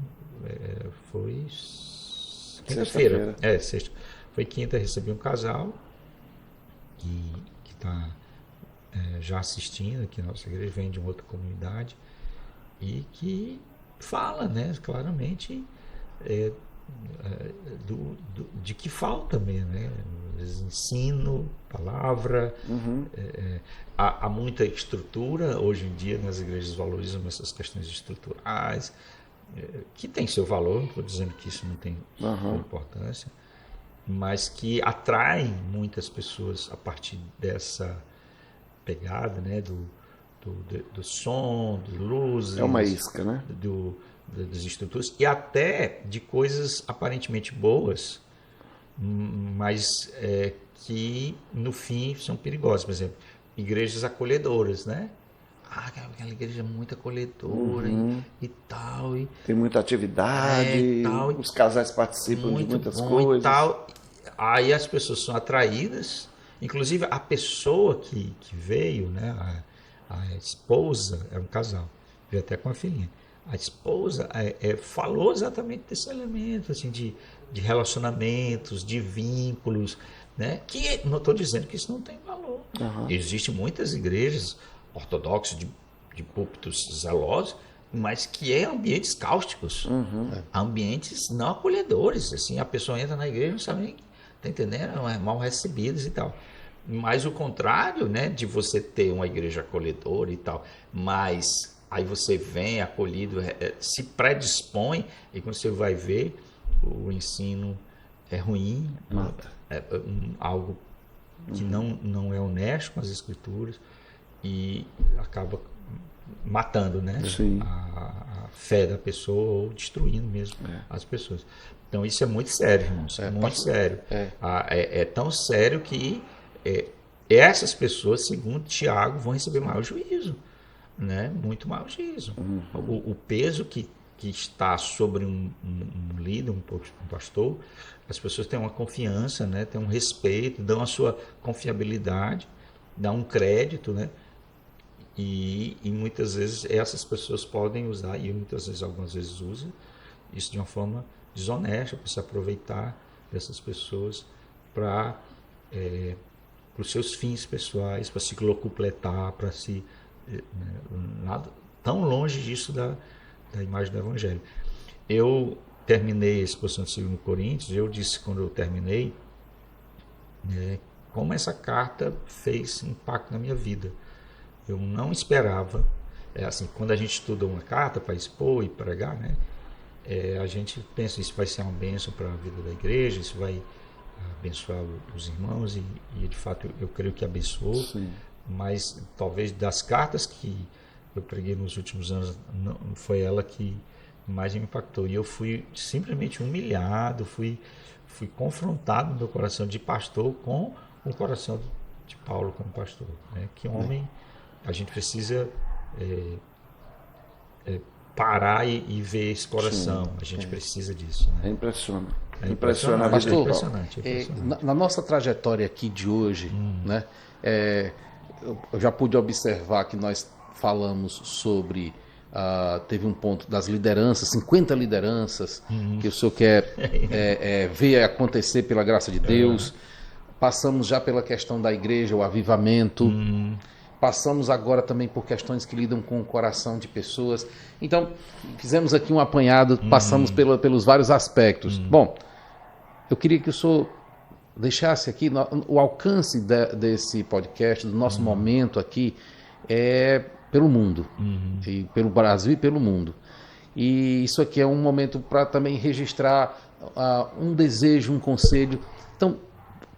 foi quinta-feira, sexta. Foi quinta, recebi um casal que está já assistindo aqui na nossa igreja, vem de uma outra comunidade e que fala, né, claramente de que falta mesmo, né? Ensino, palavra, há muita estrutura, hoje em dia nas igrejas valorizam essas questões estruturais, que tem seu valor, não estou dizendo que isso não tem importância, mas que atraem muitas pessoas a partir dessa pegada, né, do som, de luzes. É uma isca, né? Das estruturas e até de coisas aparentemente boas, mas que no fim são perigosas. Por exemplo, igrejas acolhedoras, né? Aquela igreja é muito acolhedora e tal. Tem muita atividade, tal, os casais participam de muitas bom coisas. E tal. Aí as pessoas são atraídas, inclusive a pessoa que veio, né? A esposa, é um casal, veio até com a filhinha. A esposa falou exatamente desse elemento, assim, de relacionamentos, de vínculos, né? Que não estou dizendo que isso não tem valor. Existem muitas igrejas ortodoxas de púlpitos zelosos, mas que ambientes cáusticos, ambientes não acolhedores. Assim, a pessoa entra na igreja e não sabe nem, tá entendendo? É mal recebidas e tal. Mas o contrário, né, de você ter uma igreja acolhedora e tal, mas aí você vem acolhido, se predispõe, e quando você vai ver, o ensino é ruim, algo que não é honesto com as escrituras e acaba matando, né, a fé da pessoa ou destruindo mesmo as pessoas. Então isso é muito sério, irmãos, muito sério. É tão sério que essas pessoas, segundo Tiago, vão receber maior juízo, né? Muito maior juízo. O peso que está sobre um líder, um pastor, as pessoas têm uma confiança, né? Têm um respeito, dão a sua confiabilidade, dão um crédito, né? E muitas vezes essas pessoas podem usar, e muitas vezes, algumas vezes usam, isso de uma forma desonesta, para se aproveitar dessas pessoas para os seus fins pessoais, para se locupletar, para se... nada tão longe disso da imagem do Evangelho. Eu terminei a exposição de 2 Coríntios, eu disse quando eu terminei, como essa carta fez impacto na minha vida. Eu não esperava, assim, quando a gente estuda uma carta para expor e pregar, né, a gente pensa isso vai ser uma bênção para a vida da igreja, isso vai abençoar os irmãos e de fato eu creio que abençoou. Sim. Mas talvez das cartas que eu preguei nos últimos anos, não foi ela que mais me impactou. E eu fui simplesmente humilhado, fui confrontado no meu coração de pastor com o coração de Paulo como pastor, né? Que homem, a gente precisa parar e ver esse coração. Sim, a gente precisa disso. Né? É impressionante. Pastor, na nossa trajetória aqui de hoje, né, eu já pude observar que nós falamos sobre... teve um ponto das lideranças, 50 lideranças, que o senhor quer ver acontecer pela graça de Deus. Passamos já pela questão da igreja, o avivamento. passamos agora também por questões que lidam com o coração de pessoas. Então, fizemos aqui um apanhado, passamos pelos vários aspectos. Bom, eu queria que o senhor deixasse aqui o alcance desse podcast, do nosso momento aqui, pelo mundo, e pelo Brasil e pelo mundo. E isso aqui é um momento para também registrar um desejo, um conselho. Então,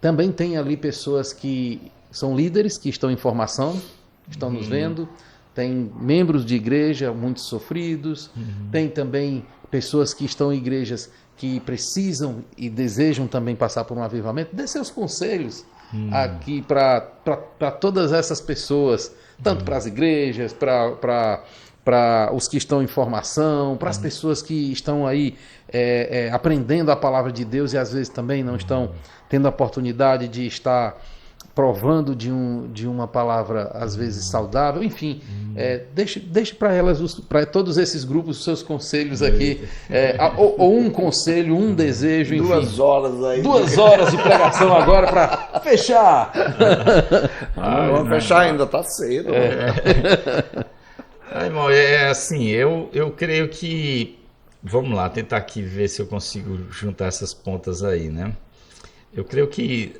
também tem ali pessoas que são líderes, que estão em formação, estão nos vendo, tem membros de igreja, muitos sofridos, tem também pessoas que estão em igrejas que precisam e desejam também passar por um avivamento. Dê seus conselhos aqui para todas essas pessoas, tanto para as igrejas, para os que estão em formação, para as pessoas que estão aí aprendendo a palavra de Deus e às vezes também não estão tendo a oportunidade de estar provando de uma palavra às vezes saudável, enfim, deixe para elas, para todos esses grupos, os seus conselhos aqui, ou um conselho, um desejo, enfim. 2 horas aí. 2 horas de pregação agora para fechar. Vamos fechar ainda, tá cedo. Irmão, assim, eu creio que, vamos lá, tentar aqui ver se eu consigo juntar essas pontas aí, né? Eu creio que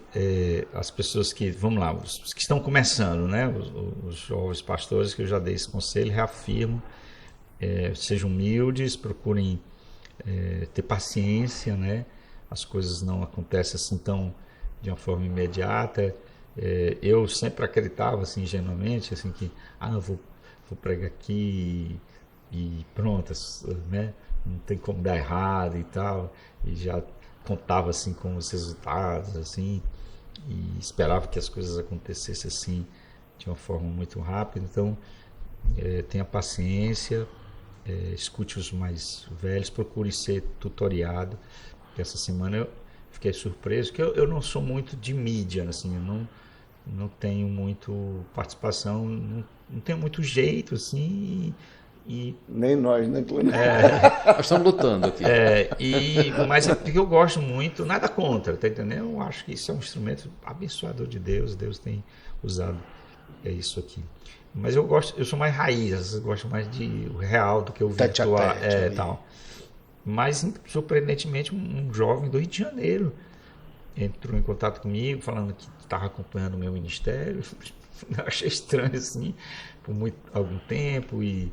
as pessoas que, vamos lá, os que estão começando, né? Os jovens pastores, que eu já dei esse conselho, reafirmo, sejam humildes, procurem ter paciência, né? As coisas não acontecem assim tão de uma forma imediata. Eu sempre acreditava, assim, ingenuamente, assim, que, eu vou pregar aqui e pronto, né? Não tem como dar errado e tal, e já contava assim com os resultados, assim, e esperava que as coisas acontecessem assim de uma forma muito rápida. Então, tenha paciência, escute os mais velhos, procure ser tutoriado. Essa semana eu fiquei surpreso que eu não sou muito de mídia, assim, eu não tenho muito participação, não tenho muito jeito, assim, Nem nós, né, Clemente? Nós estamos lutando aqui. Mas é porque eu gosto muito, nada contra, tá entendendo? Eu acho que isso é um instrumento abençoador de Deus, Deus tem usado isso aqui. Mas eu sou mais raiz, eu gosto mais de o real do que o virtual, tal. Mas, surpreendentemente, um jovem do Rio de Janeiro entrou em contato comigo, falando que estava acompanhando o meu ministério. Eu achei estranho, assim, por algum tempo, e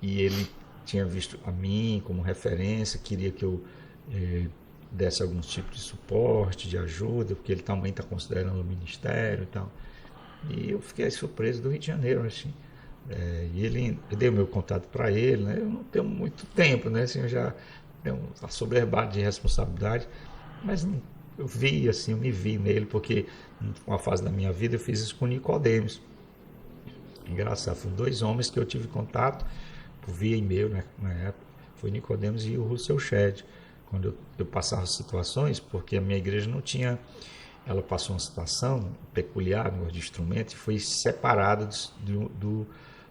ele tinha visto a mim como referência, queria que eu desse algum tipo de suporte, de ajuda, porque ele também está considerando o ministério e tal. E eu fiquei surpreso do Rio de Janeiro, assim. E eu dei o meu contato para ele, né? Eu não tenho muito tempo, né? Assim, eu já tenho uma soberbada de responsabilidade, mas eu me vi nele, porque uma fase da minha vida eu fiz isso com Nicodemos. Engraçado, foram 2 homens que eu tive contato via e-mail, né, na época, foi Nicodemos e o Russell Shedd, quando eu passava situações, porque a minha igreja não tinha, ela passou uma situação peculiar, de instrumento, e foi separada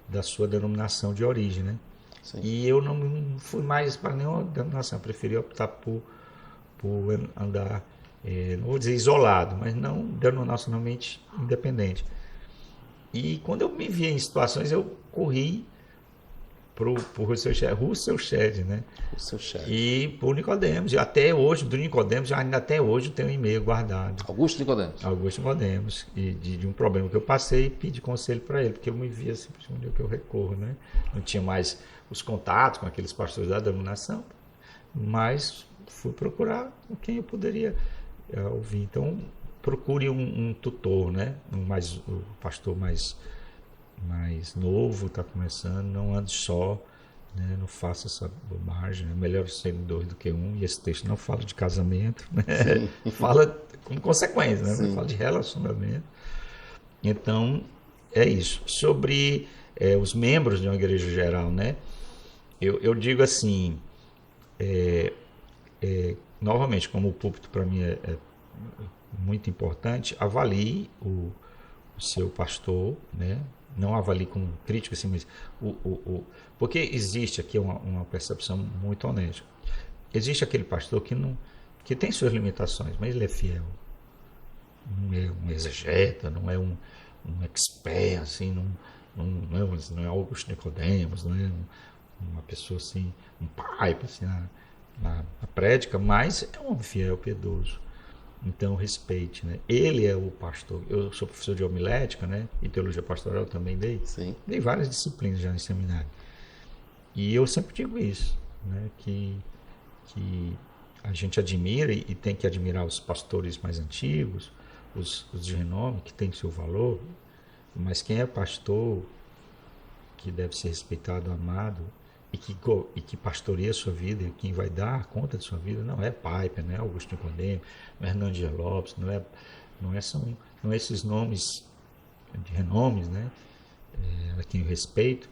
da sua denominação de origem, né? Sim. E eu não fui mais para nenhuma denominação, eu preferi optar por andar, não vou dizer isolado, mas não denominacionalmente independente. E quando eu me via em situações, eu corri pro Russell Shedd, né? Russell Shedd. E por Nicodemos. E até hoje, do Nicodemos, ainda até hoje eu tenho um e-mail guardado. Augusto Nicodemos. E de um problema que eu passei, pedi conselho para ele, porque eu me via simplesmente onde eu recorro, né? Não tinha mais os contatos com aqueles pastores da denominação, mas fui procurar com quem eu poderia ouvir. Então, procure um tutor, né? O pastor mais novo, está começando, não ande só, né? Não faça essa bobagem, é melhor ser 2 do que 1, e esse texto não fala de casamento, né? Fala como consequência, né? Fala de relacionamento. Então, é isso. Sobre os membros de uma igreja geral, né? Eu digo assim, novamente, como o púlpito para mim é muito importante, avalie o seu pastor, né? Não avalie com crítica, assim, mas porque existe aqui uma percepção muito honesta. Existe aquele pastor que tem suas limitações, mas ele é fiel. Não é um exegeta, não é um um expert, assim, não é Augusto Nicodemos, não é uma pessoa assim, um pai assim, na prédica, mas é um homem fiel, piedoso. Então, respeite, né? Ele é o pastor. Eu sou professor de homilética, né? E teologia pastoral também dei. Sim. Dei várias disciplinas já no seminário. E eu sempre digo isso, né? Que a gente admira e tem que admirar os pastores mais antigos, os de renome, que têm seu valor, mas quem é pastor, que deve ser respeitado, amado, e que pastoreia a sua vida, e quem vai dar conta de sua vida, não é Piper, não é Augusto Nicodemo, não é Hernando Dias Lopes, não é esses nomes de renomes, né? A quem eu respeito,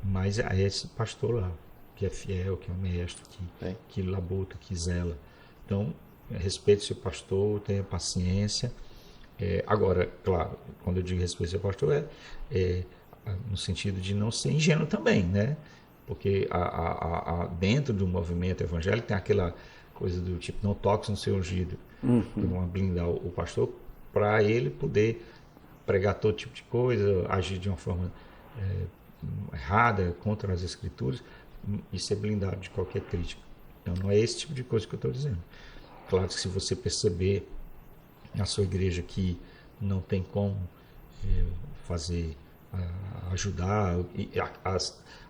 mas é esse pastor lá, que é fiel, que é honesto, que labuta, que zela. Então, respeite seu pastor, tenha paciência. Agora, claro, quando eu digo respeito seu pastor, no sentido de não ser ingênuo também, né? Porque dentro do movimento evangélico tem aquela coisa do tipo, não toques no seu ungido, para blindar o pastor, para ele poder pregar todo tipo de coisa, agir de uma forma errada, contra as escrituras, e ser blindado de qualquer crítica. Então não é esse tipo de coisa que eu estou dizendo. Claro que se você perceber na sua igreja que não tem como fazer, ajudar, e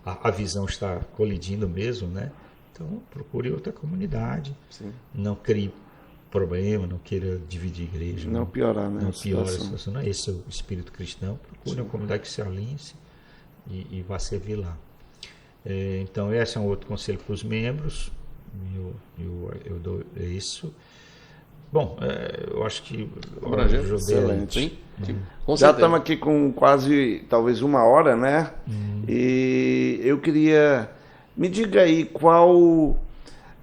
a visão está colidindo mesmo, né? Então procure outra comunidade. Sim. Não crie problema, não queira dividir a igreja. Não piorar, né? Não piora a situação. Não é esse o espírito cristão. Procure uma comunidade que se alinhe e vá servir lá. Então esse é um outro conselho para os membros. Eu dou isso. Bom, eu acho que excelente. Com Já certeza. estamos aqui com quase, talvez 1 hora, né? E eu queria, me diga aí como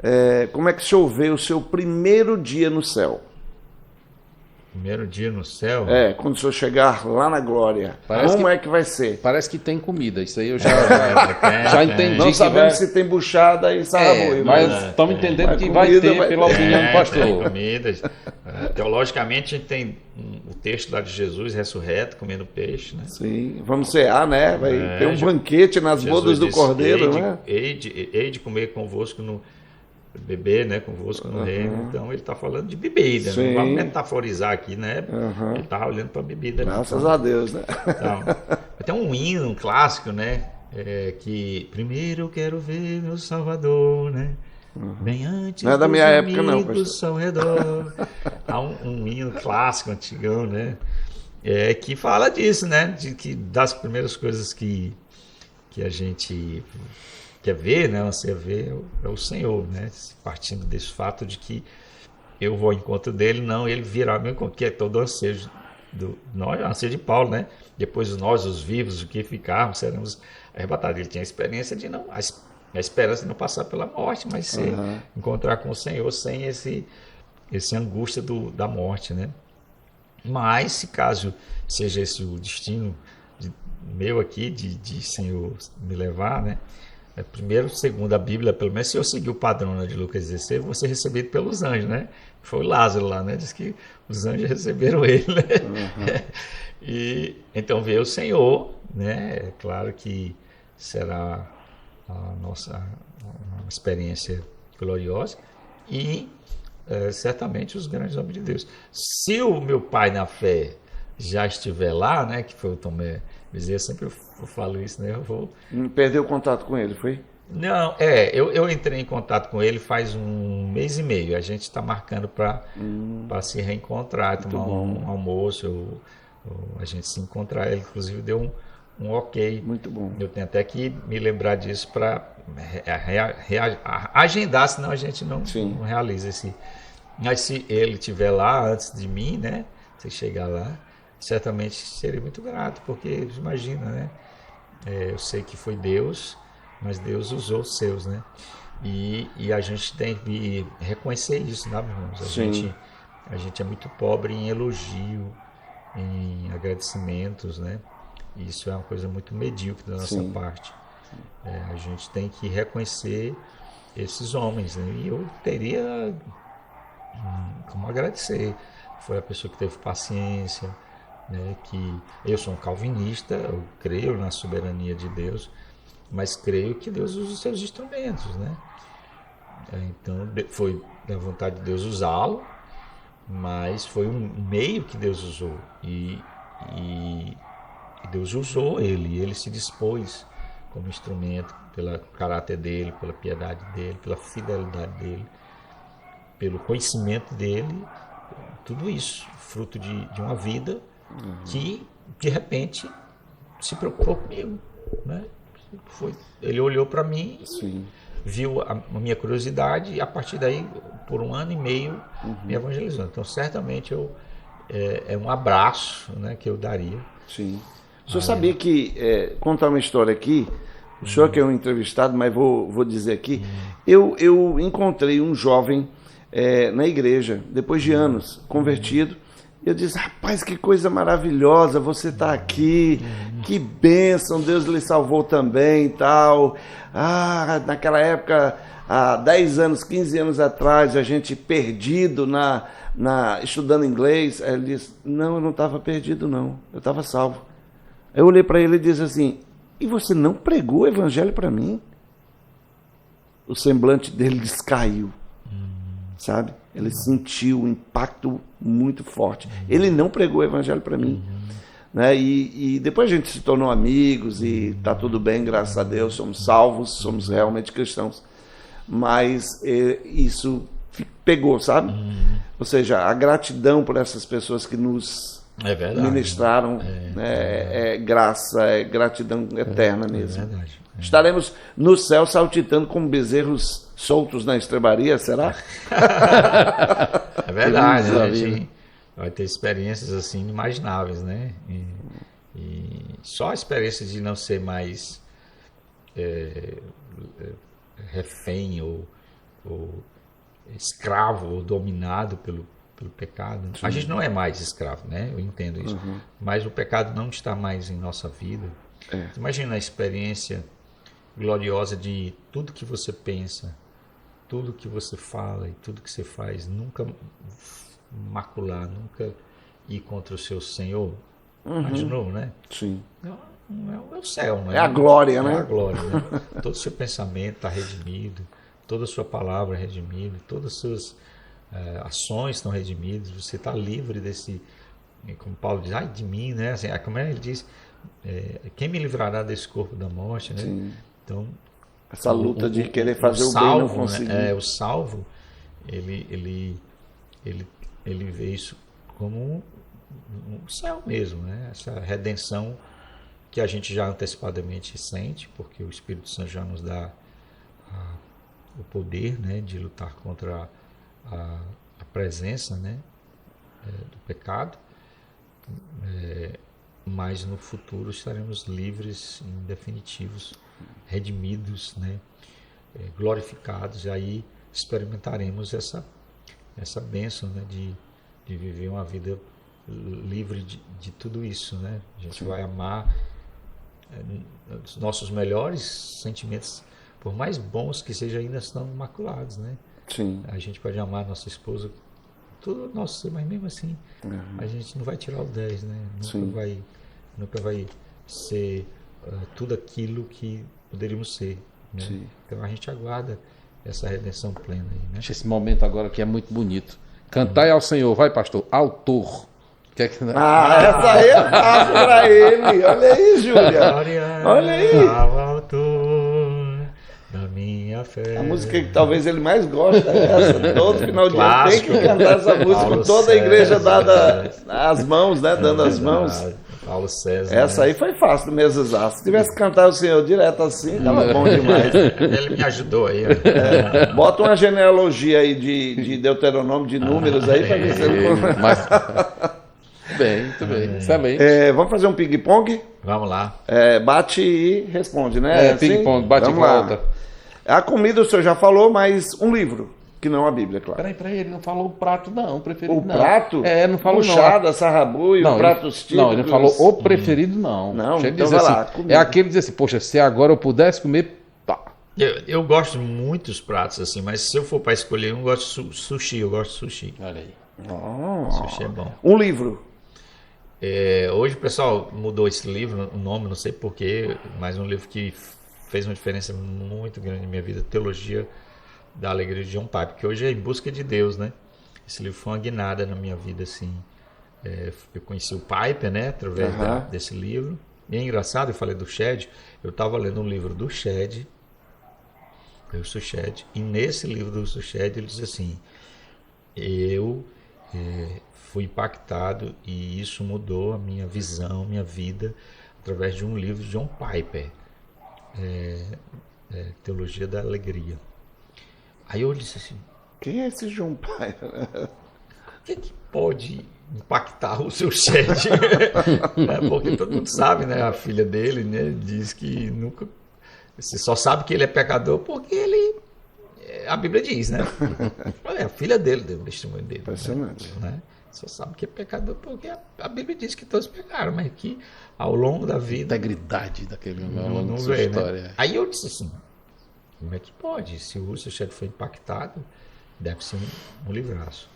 é que o senhor vê o seu primeiro dia no céu? Primeiro dia no céu? Quando o senhor chegar lá na glória, é que vai ser? Parece que tem comida, isso aí eu já entendi. Não sabemos se tem buchada e sarraboi. Mas estamos entendendo que vai ter, pela opinião do pastor. Comida. Teologicamente, a gente tem o texto lá de Jesus ressurreto, comendo peixe, né? Sim, vamos cear, né? Vai ter um banquete nas bodas do Cordeiro, né? Hei de comer convosco beber, né, convosco no reino. Então ele está falando de bebida, não vamos metaforizar aqui, né? Ele está olhando para a bebida. Graças a Deus, né? Então, tem um hino, um clássico, né? Que primeiro eu quero ver meu Salvador, né? Bem antes não é da minha época, não, ao redor. Há um hino clássico, antigão, né? Que fala disso, né? Das primeiras coisas que a gente quer ver, né? Você vê é o Senhor, né? Partindo desse fato de que eu vou ao encontro dele, não, ele virá meu encontro, que é todo o ansejo ansejo de Paulo, né? Depois nós, os vivos, o que ficarmos, seremos arrebatados. Ele tinha a experiência de a esperança de não passar pela morte, mas se encontrar com o Senhor sem esse angústia da morte, né? Mas, se caso seja esse o destino meu aqui, de Senhor me levar, né? Primeiro, segundo a Bíblia, pelo menos se eu seguir o padrão, né, de Lucas 16, vou ser recebido pelos anjos, né? Foi o Lázaro lá, né? Diz que os anjos receberam ele, né? E então veio o Senhor, né? É claro que será uma experiência gloriosa e certamente os grandes homens de Deus. Se o meu pai na fé já estiver lá, né? Que foi o Tomé Bezerra, sempre eu falo isso, né? Perdeu o contato com ele, foi? Não, eu entrei em contato com ele faz 1 mês e meio. A gente está marcando para se reencontrar, tomar um almoço, a gente se encontrar. Ele, inclusive, deu um ok. Muito bom. Eu tenho até que me lembrar disso para agendar, senão a gente não realiza esse. Mas se ele estiver lá antes de mim, né? Se chegar lá, certamente serei muito grato, porque imagina, né? Eu sei que foi Deus, mas Deus usou os seus, né? E a gente tem que reconhecer isso, né, irmãos? A gente é muito pobre em elogio, em agradecimentos, né? Isso é uma coisa muito medíocre da nossa parte. A gente tem que reconhecer esses homens, né? E eu teria como agradecer. Foi a pessoa que teve paciência, né, que eu sou um calvinista, eu creio na soberania de Deus, mas creio que Deus usa os seus instrumentos, né? Então foi da vontade de Deus usá-lo, mas foi um meio que Deus usou e Deus usou ele se dispôs como instrumento pelo caráter dele, pela piedade dele, pela fidelidade dele, pelo conhecimento dele, tudo isso, fruto de uma vida que, de repente, se preocupou comigo, né? Ele olhou para mim, Sim. viu a minha curiosidade e, a partir daí, por 1 ano e meio, me evangelizou. Então, certamente, é um abraço, né, que eu daria. Sim. O senhor sabia que, contar uma história aqui, o senhor que é um entrevistado, mas vou dizer aqui, eu encontrei um jovem na igreja, depois de anos, convertido, e eu disse, rapaz, que coisa maravilhosa, você está aqui, que bênção, Deus lhe salvou também e tal. Ah, naquela época, há 10 anos, 15 anos atrás, a gente perdido estudando inglês. Aí ele disse, não, eu não estava perdido não, eu estava salvo. Eu olhei para ele e disse assim, e você não pregou o evangelho para mim? O semblante dele descaiu, sabe? Ele sentiu um impacto muito forte. Ele não pregou o evangelho para mim. Né? E depois a gente se tornou amigos e está tudo bem, graças a Deus, somos salvos, somos realmente cristãos. Mas isso pegou, sabe? Ou seja, a gratidão por essas pessoas que nos ministraram, né? É graça, é gratidão eterna mesmo. Verdade. Estaremos no céu saltitando como bezerros soltos na estrebaria, será? É verdade, a gente vai ter experiências assim inimagináveis, né? E só a experiência de não ser mais refém ou escravo ou dominado pelo pecado. Sim. A gente não é mais escravo, né? Eu entendo isso. Mas o pecado não está mais em nossa vida. Imagina a experiência gloriosa de tudo que você pensa, tudo que você fala e tudo que você faz, nunca macular, nunca ir contra o seu Senhor. Imaginou, né? Sim. É o céu, né? É a glória, né? É a glória, né? Todo o seu pensamento está redimido, toda a sua palavra é redimida, todas as suas ações estão redimidas, você está livre desse, como Paulo diz, ai de mim, né? Assim, como ele diz, quem me livrará desse corpo da morte, né? Sim. Então, essa luta de querer fazer o bem e não conseguir. Né? O salvo, ele vê isso como um céu mesmo, né? Essa redenção que a gente já antecipadamente sente, porque o Espírito Santo já nos dá o poder, né, de lutar contra a presença, né, do pecado, mas no futuro estaremos livres, em definitivos, redimidos, né, glorificados, e aí experimentaremos essa bênção, né, de viver uma vida livre de tudo isso, né? A gente vai amar os nossos melhores sentimentos, por mais bons que sejam, ainda estão imaculados, né? Sim. A gente pode amar nossa esposa, tudo nosso ser, mas mesmo assim a gente não vai tirar o 10, né? Nunca vai ser tudo aquilo que poderíamos ser, né? Sim. Então a gente aguarda essa redenção plena aí, né? Esse momento agora que é muito bonito. Cantai ao Senhor, vai, pastor, autor. Essa aí é fácil pra ele. Olha aí, Júlia. Olha aí. Da minha fé. A música que talvez ele mais gosta é essa. Todo final de ano tem que cantar essa música com toda a igreja dada as mãos, né? Dando as mãos. Paulo César. Essa aí foi fácil do mês exato. Se tivesse cantado o Senhor direto assim, tava bom demais. Ele me ajudou aí. Bota uma genealogia aí de Deuteronômio, de números aí, pra ver se ele... Muito bem, excelente. Vamos fazer um ping-pong? Vamos lá. Bate e responde, né? Ping-pong, bate e volta. A comida o senhor já falou, mas um livro, que não a Bíblia, claro. Peraí, ele não falou o prato não, o preferido o não. Prato? Não falou puxada, sarrabu e o pratos típicos. Não, ele não falou o preferido não. Não, então vai assim, lá. É aquele que diz assim, poxa, se agora eu pudesse comer, pá. Eu gosto de muitos pratos assim, mas se eu for para escolher um, eu gosto de sushi, eu gosto de sushi. Olha aí. Sushi é bom. Um livro. Hoje o pessoal mudou esse livro, o nome, não sei porquê, mas um livro que fez uma diferença muito grande na minha vida, Teologia da Alegria de John Piper, que hoje é Em Busca de Deus, né? Esse livro foi uma guinada na minha vida, assim. Eu conheci o Piper, né, através desse livro. E é engraçado, eu falei do Shedd, eu estava lendo um livro do Shedd, Russell Shedd, e nesse livro do Russell Shedd ele diz assim: eu fui impactado e isso mudou a minha visão, minha vida, através de um livro de John Piper, Teologia da Alegria. Aí eu disse assim: Quem é esse John Piper? O que pode impactar o seu Shedd? Porque todo mundo sabe, né? A filha dele, né, diz que nunca... Você só sabe que ele é pecador porque ele... A Bíblia diz, né? A filha dele deu o testemunho dele. Impressionante. Né? Só sabe que é pecador porque a Bíblia diz que todos pecaram, mas que ao longo da vida... Integridade daquele homem, não sua vê, história. Né? Aí eu disse assim: como é que pode? Se o Russell Shedd foi impactado, deve ser um livraço.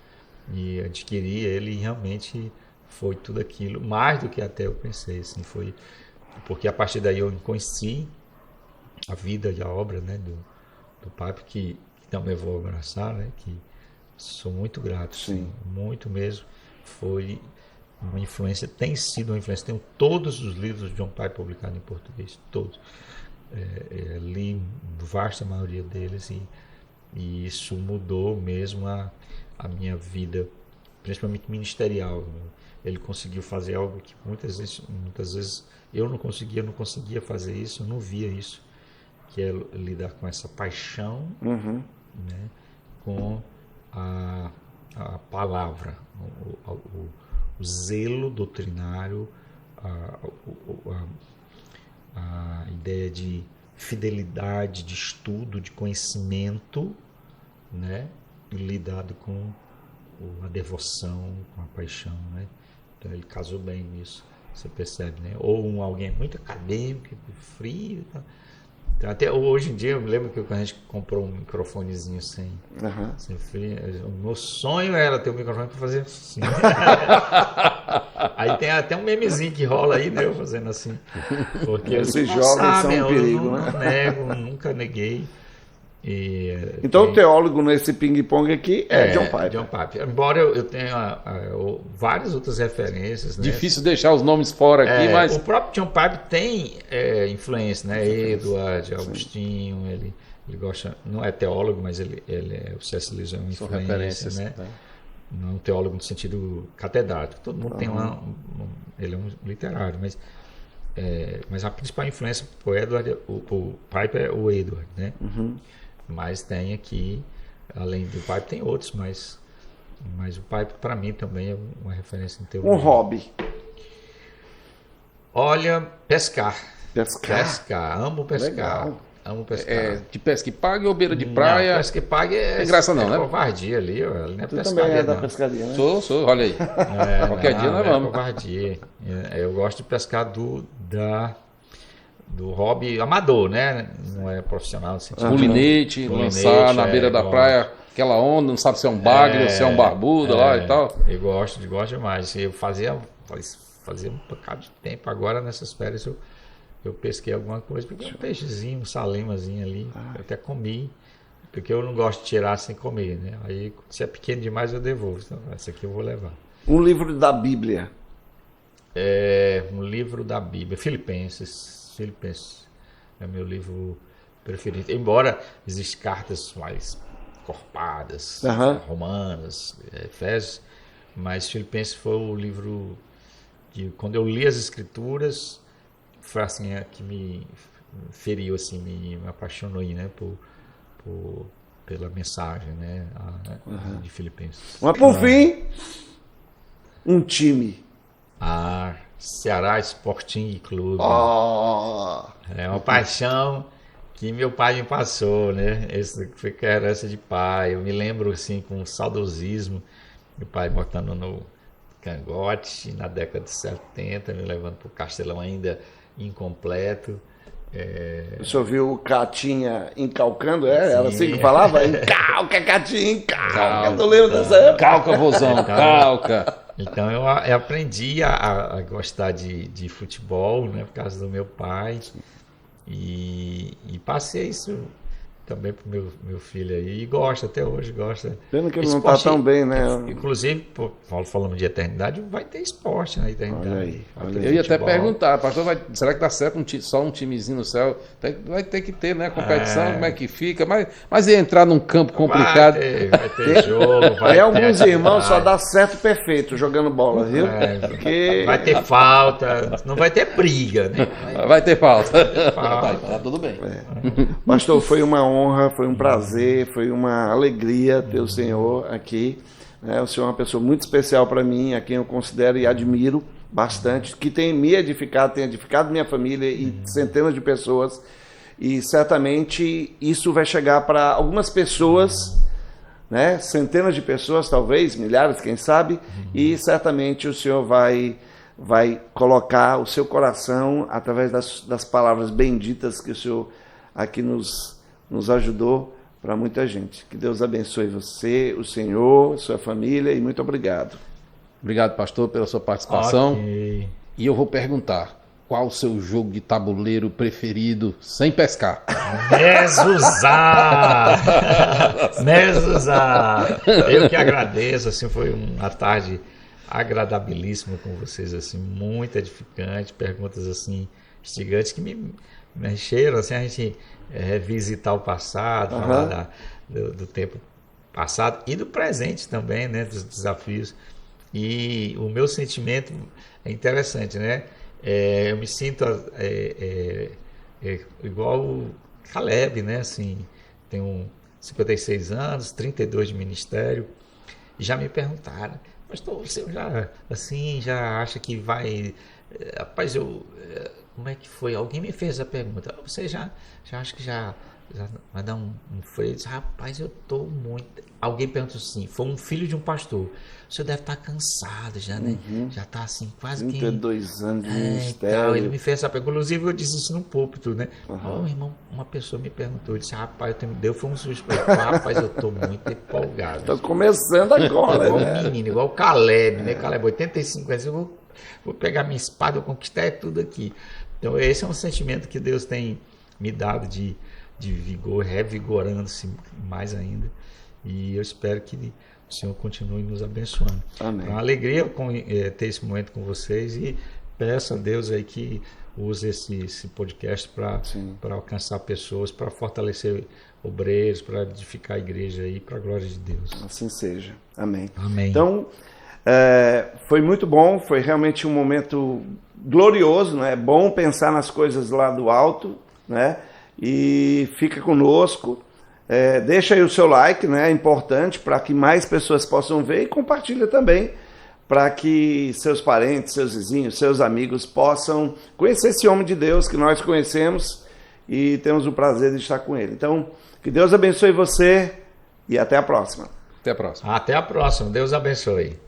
E adquirir ele realmente foi tudo aquilo, mais do que até eu pensei, assim, foi porque a partir daí eu conheci a vida e a obra, né, do Piper, que também vou abraçar, né, que sou muito grato, Sim. Muito mesmo. Foi uma influência, tem sido uma influência. Tenho todos os livros de John Piper publicados em português, todos. Li vasta maioria deles e isso mudou mesmo a minha vida, principalmente ministerial. Ele conseguiu fazer algo que muitas vezes eu não conseguia fazer isso, eu não via isso, que é lidar com essa paixão, né, com a palavra, o zelo doutrinário, a ideia de fidelidade, de estudo, de conhecimento, né, lidado com a devoção, com a paixão, né? Então ele casou bem nisso, você percebe, né? Ou alguém muito acadêmico, frio, tá? Então, até hoje em dia eu me lembro que quando a gente comprou um microfonezinho sem frio, o meu sonho era ter um microfone para fazer assim. Aí tem até um memezinho que rola aí, né? Eu fazendo assim. Porque esses jovens são um perigo, né? Não nego, nunca neguei. Então o teólogo nesse ping-pong aqui é John Piper. John Piper. Embora eu tenha várias outras referências, né? Difícil deixar os nomes fora aqui, mas... O próprio John Piper tem influência, né? Edward, Augustinho, ele gosta... Não é teólogo, mas ele é... O C.S. Lewis é uma influência, né? Não é um teólogo no sentido catedrático. Todo mundo tem ele é um literário, mas a principal influência pro Edward, o Piper é o Edward, né? Mas tem aqui, além do Piper, tem outros, mas o Piper para mim também é uma referência em teologia. Um hobby. Olha, pescar. Amo pescar. Legal. Amo pescar. De pesca e pague ou beira de praia? Não, pesca e pague tem graça não, né? Covardia ali, ó. Não é Tu pescaria, também é da não. pescaria, né? Sou, olha aí. Qualquer dia nós vamos. É covardia. Eu gosto de pescar do hobby amador, né? Não é profissional. Assim, Mulinete, lançar na beira da praia, aquela onda, não sabe se é um bagre ou se é um barbudo lá e tal. Eu gosto demais. Eu fazia um bocado de tempo. Agora nessas férias eu pesquei alguma coisa, porque um peixezinho, um salimazinho ali, eu até comi, porque eu não gosto de tirar sem comer, né? Aí se é pequeno demais eu devolvo. Então, essa aqui eu vou levar. Um livro da Bíblia. Um livro da Bíblia, Filipenses é meu livro preferido, embora existam cartas mais corpadas, romanas, Efésios, mas Filipenses foi o livro que, quando eu li as escrituras, foi assim que me feriu, assim, me apaixonou, né, pela mensagem, né, de Filipenses. Mas por fim, um time. Ceará Sporting Clube. É uma paixão que meu pai me passou, né? Esse foi que era herança de pai. Eu me lembro assim com saudosismo, meu pai botando no cangote na década de 70, me levando para o Castelão ainda incompleto. O senhor viu o Catinha encalcando? Era assim que falava? Encalca, Catinha, encalca. Eu lembro dessa época. Calca, vozão, calca. Então eu aprendi a gostar de futebol, né, por causa do meu pai. E passei isso também pro meu filho aí. E gosta, até hoje gosta. Pena que ele não está Esporte, tão bem, né? Inclusive, pô, falando de eternidade, vai ter esporte na eternidade. Olha aí, Vai olha ter aí. Eu ia até futebol. perguntar, pastor, será que dá certo só um timezinho no céu? Vai ter que ter, né? Competição, como é que fica? Mas ia entrar num campo complicado. Vai ter jogo, vai Tem ter alguns irmãos só atividade. dá certo perfeito jogando bola, viu? Porque Vai ter falta, não vai ter briga, né? Vai ter falta. falta. Tá tudo bem. pastor, foi uma honra, foi um prazer, foi uma alegria ter o senhor aqui. Né? O senhor é uma pessoa muito especial para mim, a quem eu considero e admiro bastante, que tem me edificado, tem edificado minha família e centenas de pessoas. E certamente isso vai chegar para algumas pessoas, né? Centenas de pessoas, talvez, milhares, quem sabe, e certamente o senhor vai colocar o seu coração através das palavras benditas que o senhor aqui nos ajudou para muita gente. Que Deus abençoe você, o senhor, sua família, e muito obrigado. Obrigado, pastor, pela sua participação. Ok. E eu vou perguntar, qual o seu jogo de tabuleiro preferido sem pescar? Mezuzá! Mezuzá! Eu que agradeço, assim, foi uma tarde agradabilíssima com vocês, assim, muito edificante, perguntas, assim, instigantes que me mexeram, assim, a gente revisitar o passado, falar do tempo passado e do presente também, né, dos desafios. E o meu sentimento é interessante, né? Eu me sinto igual o Caleb, né? Assim, tenho 56 anos, 32 de ministério, e já me perguntaram, pastor, você já acha que vai... Rapaz, como é que foi? Alguém me fez a pergunta, você já acha que já vai dar um freio? Eu disse, rapaz, eu estou muito... Alguém perguntou assim, foi um filho de um pastor, o senhor deve estar cansado já, né? Já está assim, quase 32 anos de Então, ministério. ele me fez essa pergunta, inclusive eu disse isso no púlpito, né? Irmão, uma pessoa me perguntou, eu disse, rapaz, Deus foi um susto para ele. Rapaz, eu estou muito empolgado. Estou começando agora, Igual né? um menino, igual o Caleb, né? Caleb, 85 anos, eu vou pegar minha espada, vou conquistar tudo aqui. Então, esse é um sentimento que Deus tem me dado de vigor, revigorando-se mais ainda. E eu espero que o Senhor continue nos abençoando. Amém. É uma alegria ter esse momento com vocês e peço a Deus aí que use esse podcast para alcançar pessoas, para fortalecer obreiros, para edificar a igreja aí, para a glória de Deus. Assim seja. Amém. Amém. Então, foi muito bom, foi realmente um momento glorioso, né? É bom pensar nas coisas lá do alto, né? E fica conosco. Deixa aí o seu like, né? É importante para que mais pessoas possam ver, e compartilha também para que seus parentes, seus vizinhos, seus amigos possam conhecer esse homem de Deus que nós conhecemos e temos o prazer de estar com ele. Então, que Deus abençoe você e até a próxima. Até a próxima. Até a próxima. Deus abençoe.